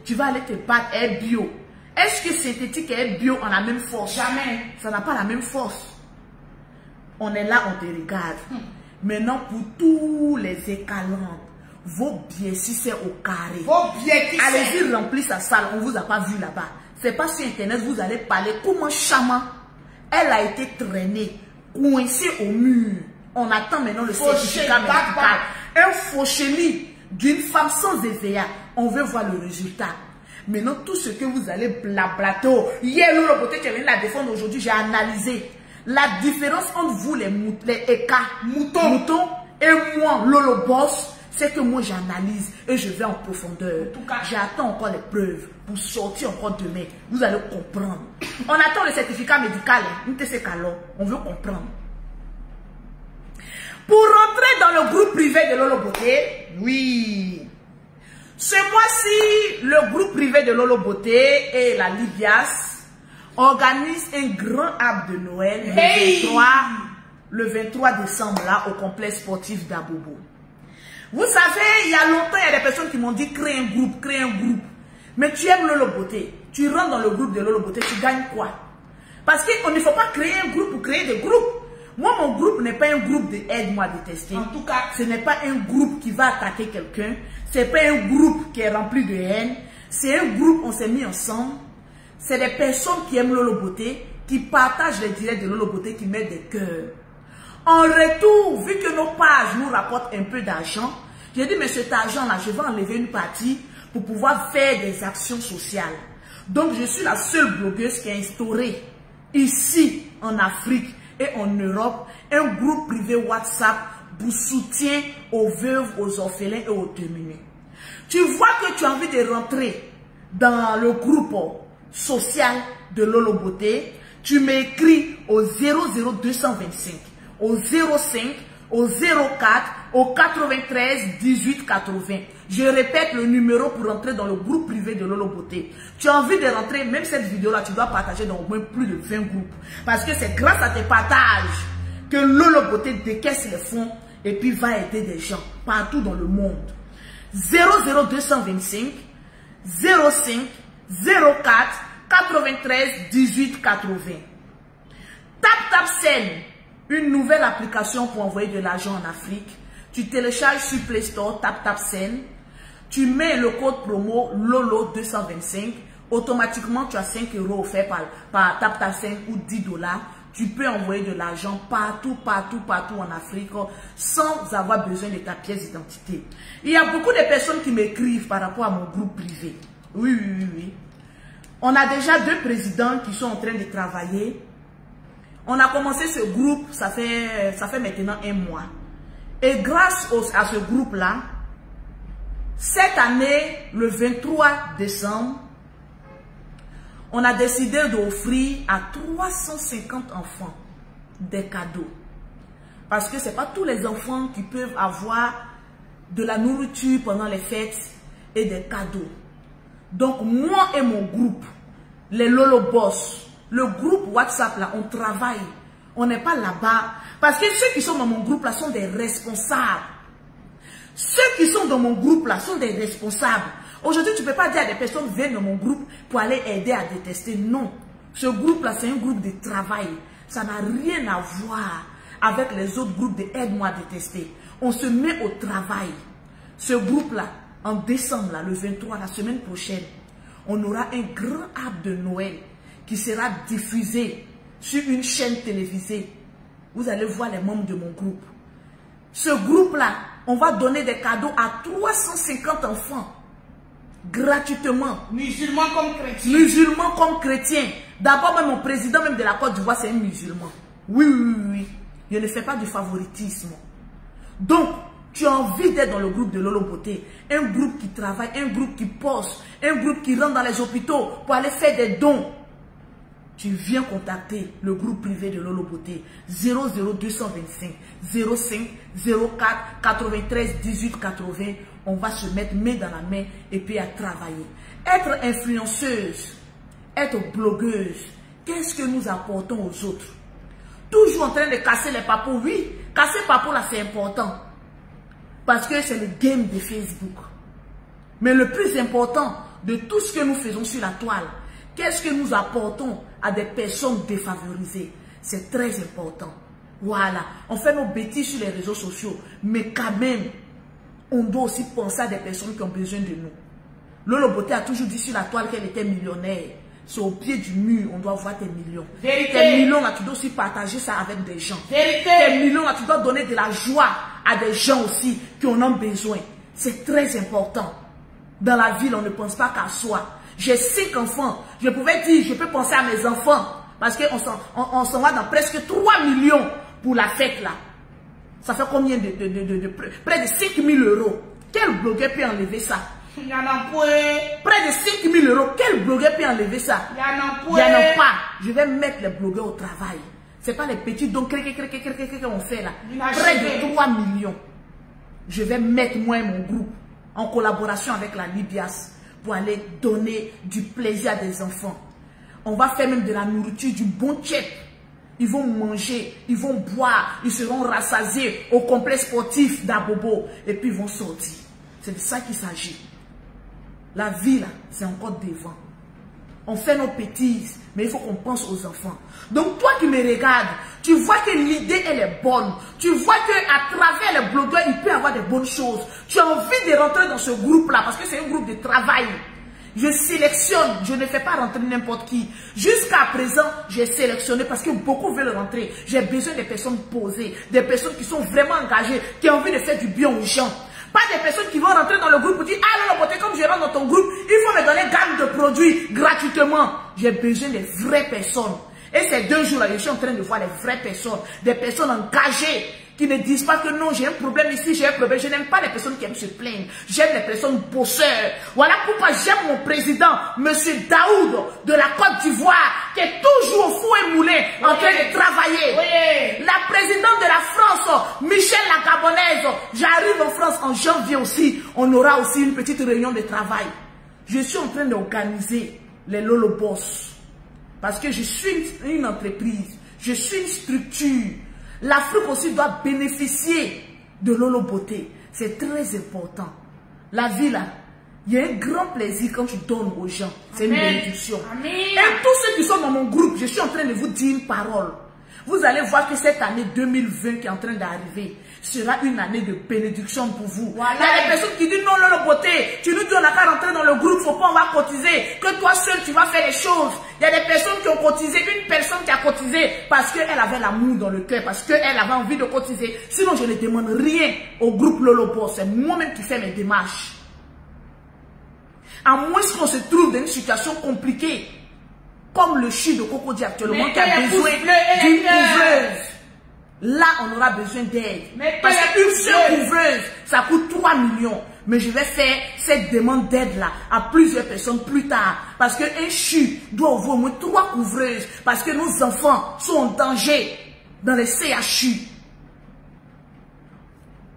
Tu vas aller te battre, elle bio. Est-ce que synthétique et bio ont la même force? Jamais. Ça n'a pas la même force. On est là, on te regarde. Maintenant, pour tous les écalants, vos billets, si c'est au carré, allez-y remplir sa salle. On ne vous a pas vu là-bas. C'est pas sur Internet, vous allez parler comment Chama, elle a été traînée, coincée au mur. On attend maintenant le certificat médical. Un fauchélie d'une femme sans EVA. On veut voir le résultat. Maintenant, tout ce que vous allez blablater. Hier, Lolo Beauté qui est venu la défendre aujourd'hui, j'ai analysé la différence entre vous, les moutons, et moi, Lolo Boss. C'est que moi j'analyse et je vais en profondeur. J'attends encore les preuves pour sortir encore demain. Vous allez comprendre. On attend le certificat médical. On veut comprendre. Pour rentrer dans le groupe privé de Lolo Beauté, oui. Ce mois-ci, le groupe privé de Lolo Beauté et la Libias organisent un grand arbre de Noël le 23 décembre là au complexe sportif d'Abobo. Vous savez, il y a longtemps, il y a des personnes qui m'ont dit crée un groupe. Mais tu aimes Lolo Beauté. Tu rentres dans le groupe de Lolo Beauté, tu gagnes quoi? Parce qu'il ne faut pas créer un groupe pour créer des groupes. Moi, mon groupe n'est pas un groupe de aide-moi à détester. En tout cas, ce n'est pas un groupe qui va attaquer quelqu'un. Ce n'est pas un groupe qui est rempli de haine. C'est un groupe, on s'est mis ensemble. C'est des personnes qui aiment Lolo Beauté, qui partagent les directs de Lolo Beauté, qui mettent des cœurs. En retour, vu que nos pages nous rapportent un peu d'argent, j'ai dit, mais cet argent-là, je vais enlever une partie pour pouvoir faire des actions sociales. Donc, je suis la seule blogueuse qui a instauré ici, en Afrique et en Europe, un groupe privé WhatsApp pour soutien aux veuves, aux orphelins et aux démunis. Tu vois que tu as envie de rentrer dans le groupe social de Lolo Beauté, tu m'écris au 00225. Au 05, au 04, au 93 18 80. Je répète le numéro pour rentrer dans le groupe privé de Lolo Beauté. Tu as envie de rentrer, même cette vidéo-là, tu dois partager dans au moins plus de 20 groupes. Parce que c'est grâce à tes partages que Lolo Beauté décaisse les fonds et puis va aider des gens partout dans le monde. 00225, 05, 04, 93 18 80. TapTapSend. Une nouvelle application pour envoyer de l'argent en Afrique. Tu télécharges sur Play Store, TapTapSend. Tu mets le code promo LOLO225. Automatiquement, tu as 5 € offerts par TapTapSend ou 10 $. Tu peux envoyer de l'argent partout en Afrique sans avoir besoin de ta pièce d'identité. Il y a beaucoup de personnes qui m'écrivent par rapport à mon groupe privé. Oui. On a déjà 2 présidents qui sont en train de travailler. On a commencé ce groupe, ça fait maintenant 1 mois. Et grâce à ce groupe-là, cette année, le 23 décembre, on a décidé d'offrir à 350 enfants des cadeaux. Parce que ce n'est pas tous les enfants qui peuvent avoir de la nourriture pendant les fêtes et des cadeaux. Donc moi et mon groupe, les Lolo Boss, le groupe WhatsApp là, on travaille. On n'est pas là-bas. Parce que ceux qui sont dans mon groupe là sont des responsables. Ceux qui sont dans mon groupe là sont des responsables. Aujourd'hui, tu ne peux pas dire à des personnes viennent dans mon groupe pour aller aider à détester. Non. Ce groupe là, c'est un groupe de travail. Ça n'a rien à voir avec les autres groupes de aide-moi à détester. On se met au travail. Ce groupe là, en décembre, là, le 23, la semaine prochaine, on aura un grand arbre de Noël qui sera diffusé sur une chaîne télévisée. Vous allez voir les membres de mon groupe. Ce groupe-là, on va donner des cadeaux à 350 enfants. Gratuitement. Musulmans comme chrétiens. Musulmans comme chrétiens. D'abord, même mon président même de la Côte d'Ivoire, c'est un musulman. Oui. Je ne fais pas du favoritisme. Donc, tu as envie d'être dans le groupe de Lolo Beauté. Un groupe qui travaille, un groupe qui poste, un groupe qui rentre dans les hôpitaux pour aller faire des dons. Tu viens contacter le groupe privé de Lolo Beauté 00225 05 04 93 18 80. On va se mettre main dans la main et puis à travailler. Être influenceuse, être blogueuse, qu'est-ce que nous apportons aux autres? Toujours en train de casser les papos. Oui, casser papos là c'est important. Parce que c'est le game de Facebook. Mais le plus important de tout ce que nous faisons sur la toile, Qu'est-ce que nous apportons à des personnes défavorisées? C'est très important. Voilà, on fait nos bêtises sur les réseaux sociaux, mais quand même, on doit aussi penser à des personnes qui ont besoin de nous. Lolo Beauté a toujours dit sur la toile qu'elle était millionnaire. C'est au pied du mur, on doit voir tes millions. Vérité. Tes millions là, tu dois aussi partager ça avec des gens. Vérité. Tes millions là, tu dois donner de la joie à des gens aussi qui en ont besoin. C'est très important. Dans la ville, on ne pense pas qu'à soi. J'ai 5 enfants. Je pouvais dire, je peux penser à mes enfants. Parce qu'on s'en va dans presque 3 millions pour la fête là. Ça fait combien près de 5 000 €. Quel blogueur peut enlever ça? Il y en a pas. Près de 5 000 €. Quel blogueur peut enlever ça? Il y en a pas. Il n'y en a pas. Je vais mettre les blogueurs au travail. Ce n'est pas les petits dons qu'on fait là. Près de 3 millions. Je vais mettre moi et mon groupe en collaboration avec la Libias pour aller donner du plaisir à des enfants. On va faire même de la nourriture, du bon tchèp. Ils vont manger, ils vont boire, ils seront rassasiés au complexe sportif d'Abobo et puis ils vont sortir. C'est de ça qu'il s'agit. La vie là, c'est encore devant. On fait nos bêtises, mais il faut qu'on pense aux enfants. Donc toi qui me regardes, tu vois que l'idée elle est bonne. Tu vois qu'à travers les blogueurs, il peut y avoir des bonnes choses. Tu as envie de rentrer dans ce groupe-là parce que c'est un groupe de travail. Je sélectionne, je ne fais pas rentrer n'importe qui. Jusqu'à présent, j'ai sélectionné parce que beaucoup veulent rentrer. J'ai besoin des personnes posées, des personnes qui sont vraiment engagées, qui ont envie de faire du bien aux gens. Pas des personnes qui vont rentrer dans le groupe pour dire « Ah non, comme je rentre dans ton groupe, il faut me donner gamme de produits gratuitement. » J'ai besoin des vraies personnes. Et ces 2 jours-là, je suis en train de voir les vraies personnes, des personnes engagées, qui ne disent pas que non, j'ai un problème ici, j'ai un problème. Je n'aime pas les personnes qui aiment se plaindre. J'aime les personnes bosseurs. Voilà pourquoi j'aime mon président, M. Daoud, de la Côte d'Ivoire, qui est toujours au four et moulin, en train de travailler. Oui. La présidente de la France, Michel la Gabonaise, j'arrive en France en janvier aussi. On aura aussi une petite réunion de travail. Je suis en train d'organiser les Lolo Boss. Parce que je suis une entreprise, je suis une structure. L'Afrique aussi doit bénéficier de Lolo Beauté. C'est très important. La vie là, il y a un grand plaisir quand tu donnes aux gens. C'est une bénédiction. Amen. Et tous ceux qui sont dans mon groupe, je suis en train de vous dire une parole. Vous allez voir que cette année 2020 qui est en train d'arriver sera une année de bénédiction pour vous. Voilà. Il y a des personnes qui disent non, Lolo Beauté, tu nous dis on n'a qu'à rentrer dans le groupe, faut pas on va cotiser, que toi seul tu vas faire les choses. Il y a des personnes qui ont cotisé, une personne qui a cotisé parce qu'elle avait l'amour dans le cœur, parce qu'elle avait envie de cotiser. Sinon je ne demande rien au groupe Lolo Boss, c'est moi-même qui fais mes démarches. À moins qu'on se trouve dans une situation compliquée, comme le CHU de Cocody actuellement qui a besoin d'une couvreuse. Là, on aura besoin d'aide. Parce qu'une seule couvreuse, ça coûte 3 millions. Mais je vais faire cette demande d'aide-là à plusieurs personnes plus tard. Parce qu'un CHU doit ouvrir au moins 3 couvreuses. Parce que nos enfants sont en danger dans les CHU.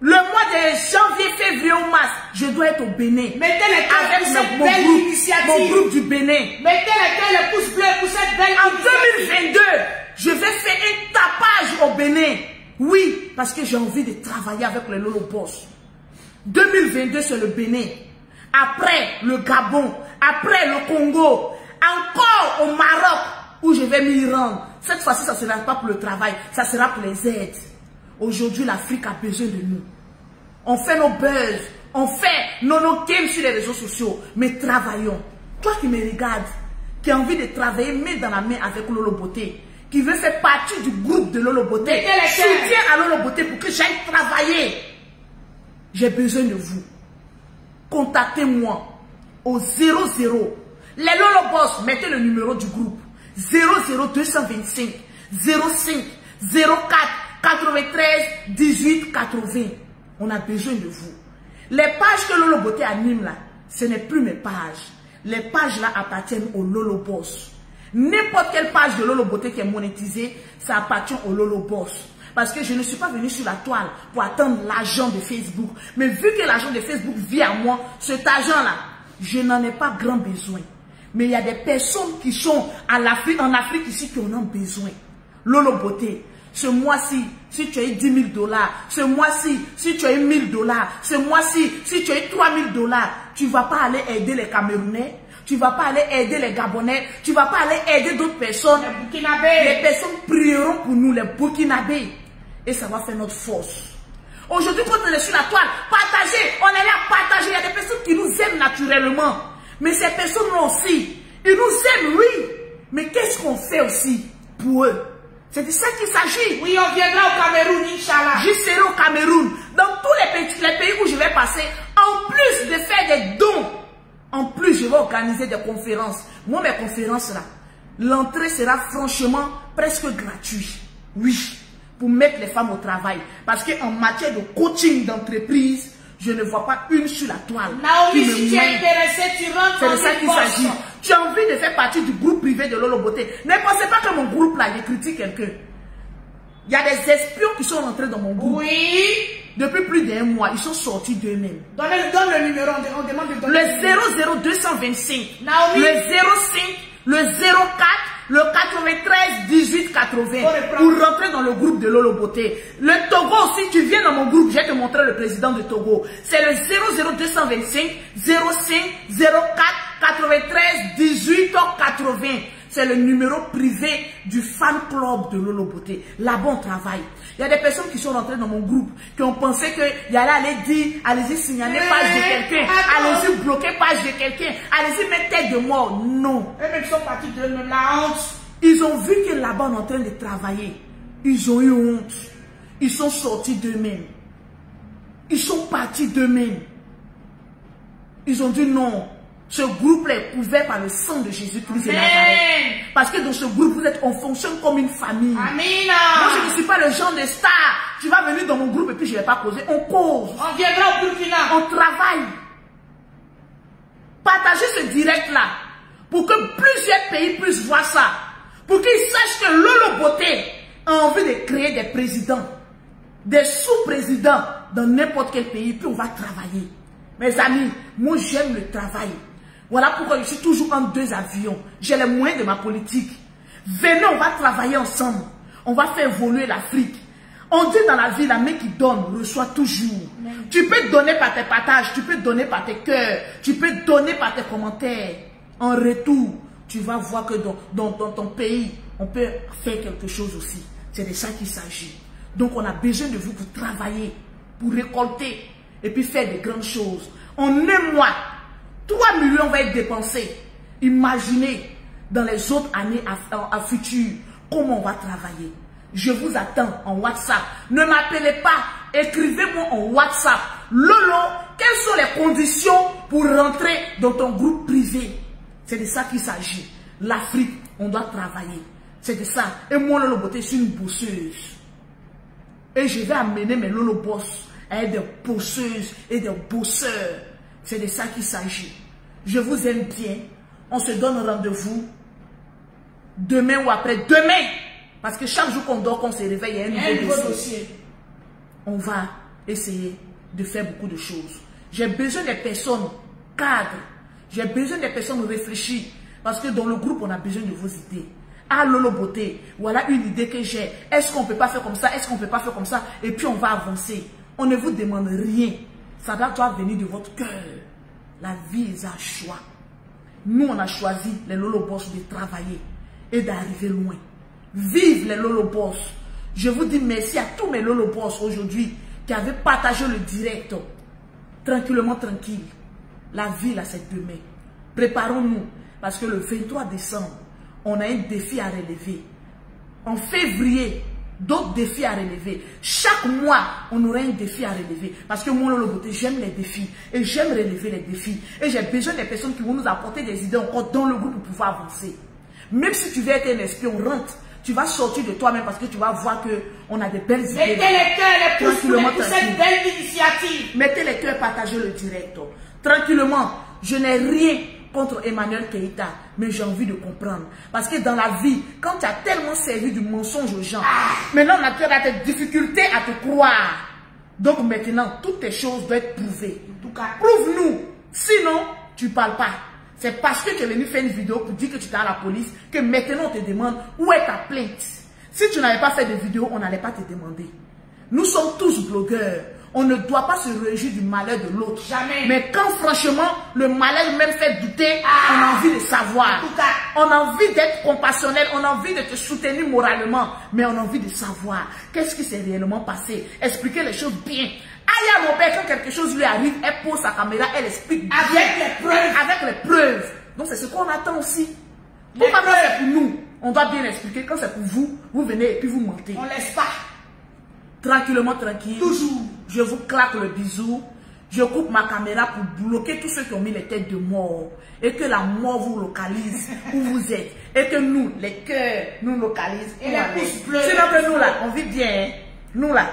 Le mois de janvier, février ou mars, je dois être au Bénin. Mettez les cœurs pour cette belle initiative. Mon groupe du Bénin. Mettez les cœurs, les pouces bleus pour cette belle initiative. En 2022, je vais faire un tapage au Bénin. Oui, parce que j'ai envie de travailler avec les Lolo Boss. 2022, c'est le Bénin. Après, le Gabon. Après, le Congo. Encore au Maroc, où je vais m'y rendre. Cette fois-ci, ça ne sera pas pour le travail, ça sera pour les aides. Aujourd'hui, l'Afrique a besoin de nous. On fait nos buzz, on fait nos games sur les réseaux sociaux, mais travaillons. Toi qui me regardes, qui as envie de travailler main dans la main avec Lolo Beauté, qui veut faire partie du groupe de Lolo Beauté, soutiens à Lolo Beauté pour que j'aille travailler. J'ai besoin de vous. Contactez-moi au 00. Les Lolo Boss, mettez le numéro du groupe. 00225 05 04 93 18 80. On a besoin de vous. Les pages que Lolo Beauté anime là, ce n'est plus mes pages. Les pages là appartiennent au Lolo Boss. N'importe quelle page de Lolo Beauté qui est monétisée, ça appartient au Lolo Boss. Parce que je ne suis pas venu sur la toile pour attendre l'argent de Facebook. Mais vu que l'argent de Facebook vient à moi, cet argent-là, je n'en ai pas grand besoin. Mais il y a des personnes qui sont en Afrique ici qui en ont besoin. Lolo Beauté, ce mois-ci, si tu as eu 10 000 $, ce mois-ci, si tu as eu 1 000 $, ce mois-ci, si tu as eu 3 000 $, tu ne vas pas aller aider les Camerounais, tu Tu ne vas pas aller aider les Gabonais. Tu ne vas pas aller aider d'autres personnes. Les personnes prieront pour nous, les Burkinabés. Et ça va faire notre force. Aujourd'hui, quand on est sur la toile, partagez. On est là à partager. Il y a des personnes qui nous aiment naturellement. Mais ces personnes-là aussi, ils nous aiment, oui. Mais qu'est-ce qu'on fait aussi pour eux? C'est de ça qu'il s'agit. Oui, on viendra au Cameroun, Inch'Allah. Je serai au Cameroun. Dans tous les pays où je vais passer, en plus de faire des dons, en plus je vais organiser des conférences. Moi, mes conférences là, l'entrée sera franchement presque gratuite. Oui, pour mettre les femmes au travail. Parce qu'en matière de coaching d'entreprise, je ne vois pas une sur la toile. Naomi, si tu es intéressé, tu rentres. C'est de ça qu'il s'agit. Tu as envie de faire partie du groupe privé de Lolo Beauté. Ne pensez pas que mon groupe là, je critique quelqu'un. Il y a des espions qui sont rentrés dans mon groupe. Oui. Depuis plus d'1 mois, ils sont sortis d'eux-mêmes. Donne le numéro, on demande de donner le 00225, Naomi. le 05, le 04, le 93 18 80 pour rentrer dans le groupe de Lolo Beauté. Le Togo aussi, tu viens dans mon groupe, je vais te montrer le président de Togo. C'est le 00225 05 04 93 18 80. C'est le numéro privé du fan club de Lolo Beauté. Là-bas, on travaille. Il y a des personnes qui sont rentrées dans mon groupe, qui ont pensé qu'il y allait aller dire, allez-y signaler page de quelqu'un, allez-y bloquer page de quelqu'un, allez-y mettre tête de mort. Non. Eux-mêmes sont partis de la honte. Ils ont vu que là-bas, on est en train de travailler. Ils ont eu honte. Ils sont sortis d'eux-mêmes. Ils sont partis d'eux-mêmes. Ils ont dit non. Ce groupe-là est couvert par le sang de Jésus-Christ de Nazareth. Parce que dans ce groupe, on fonctionne comme une famille. Amina. Moi, je ne suis pas le genre de star. Tu vas venir dans mon groupe et puis je ne vais pas causer. On cause. On viendra au Burkina. On travaille. Partagez ce direct-là pour que plusieurs pays puissent voir ça. Pour qu'ils sachent que Lolo Beauté a envie de créer des présidents, des sous-présidents dans n'importe quel pays. Puis on va travailler. Mes amis, moi j'aime le travail. Voilà pourquoi je suis toujours en 2 avions. J'ai les moyens de ma politique. Venez, on va travailler ensemble. On va faire évoluer l'Afrique. On dit dans la vie, la main qui donne reçoit toujours. Tu peux donner par tes partages, tu peux donner par tes cœurs, tu peux donner par tes commentaires. En retour, tu vas voir que dans ton pays, on peut faire quelque chose aussi. C'est de ça qu'il s'agit. Donc on a besoin de vous pour travailler, pour récolter et puis faire de grandes choses. En 1 mois, 3 millions vont être dépensés. Imaginez dans les autres années à futur comment on va travailler. Je vous attends en WhatsApp. Ne m'appelez pas. Écrivez-moi en WhatsApp. Lolo, quelles sont les conditions pour rentrer dans ton groupe privé? C'est de ça qu'il s'agit. L'Afrique, on doit travailler. C'est de ça. Et moi, Lolo Beauté, je suis une bosseuse. Et je vais amener mes Lolo Boss à être des bosseuses et des bosseurs. C'est de ça qu'il s'agit. Je vous aime bien. On se donne rendez-vous demain ou après-demain. Parce que chaque jour qu'on dort, qu'on se réveille, il y a un nouveau dossier. On va essayer de faire beaucoup de choses. J'ai besoin des personnes cadres. J'ai besoin des personnes réfléchies. Parce que dans le groupe, on a besoin de vos idées. Ah, Lolo Beauté, voilà une idée que j'ai. Est-ce qu'on ne peut pas faire comme ça? Est-ce qu'on ne peut pas faire comme ça? Et puis on va avancer. On ne vous demande rien. Ça doit venir de votre cœur. La vie est un choix. Nous, on a choisi, les Lolo Boss, de travailler et d'arriver loin. Vive les Lolo Boss. Je vous dis merci à tous mes Lolo Boss aujourd'hui qui avaient partagé le direct. Tranquillement, tranquille. La vie, là, c'est demain. Préparons-nous. Parce que le 23 décembre, on a un défi à relever. En février, d'autres défis à relever. Chaque mois, on aura un défi à relever. Parce que moi, Lolo Beauté, j'aime les défis. Et j'aime relever les défis. Et j'ai besoin des personnes qui vont nous apporter des idées encore dans le groupe pour pouvoir avancer. Même si tu veux être un espion, rentre. Tu vas sortir de toi-même parce que tu vas voir qu'on a des belles idées. Mettez les cœurs, les pouces pour cette belle initiative. Mettez les cœurs, partagez le direct. Tranquillement, je n'ai rien contre Emmanuel Keïta, mais j'ai envie de comprendre. Parce que dans la vie, quand tu as tellement servi du mensonge aux gens, maintenant tu as des difficultés à te croire. Donc maintenant, toutes tes choses doivent être prouvées. En tout cas, prouve-nous. Sinon, tu ne parles pas. C'est parce que tu es venu faire une vidéo pour dire que tu es à la police que maintenant on te demande où est ta plainte. Si tu n'avais pas fait de vidéo, on n'allait pas te demander. Nous sommes tous blogueurs. On ne doit pas se réjouir du malheur de l'autre. Jamais. Mais quand franchement, le malheur même fait douter, on a envie de savoir. On a envie d'être compassionnel, on a envie de te soutenir moralement. Mais on a envie de savoir qu'est-ce qui s'est réellement passé. Expliquer les choses bien. Aya Robert, quand quelque chose lui arrive, elle pose sa caméra, elle explique avec les preuves. Avec les preuves. Donc c'est ce qu'on attend aussi. Pourquoi quand c'est pour nous, on doit bien expliquer. Quand c'est pour vous, vous venez et puis vous mentez. On laisse pas. Tranquillement, tranquille. Toujours. Je vous claque le bisou. Je coupe ma caméra pour bloquer tous ceux qui ont mis les têtes de mort. Et que la mort vous localise où vous êtes. Et que nous, les cœurs, nous localisent. Et les pouces bleus. Sinon que nous là, on vit bien. Hein? Nous là,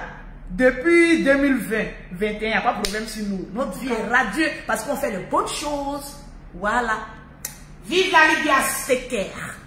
depuis 2020, 2021, il n'y a pas de problème sur nous. Notre vie est radieuse parce qu'on fait de bonnes choses. Voilà. Vive la Libya. C'est clair.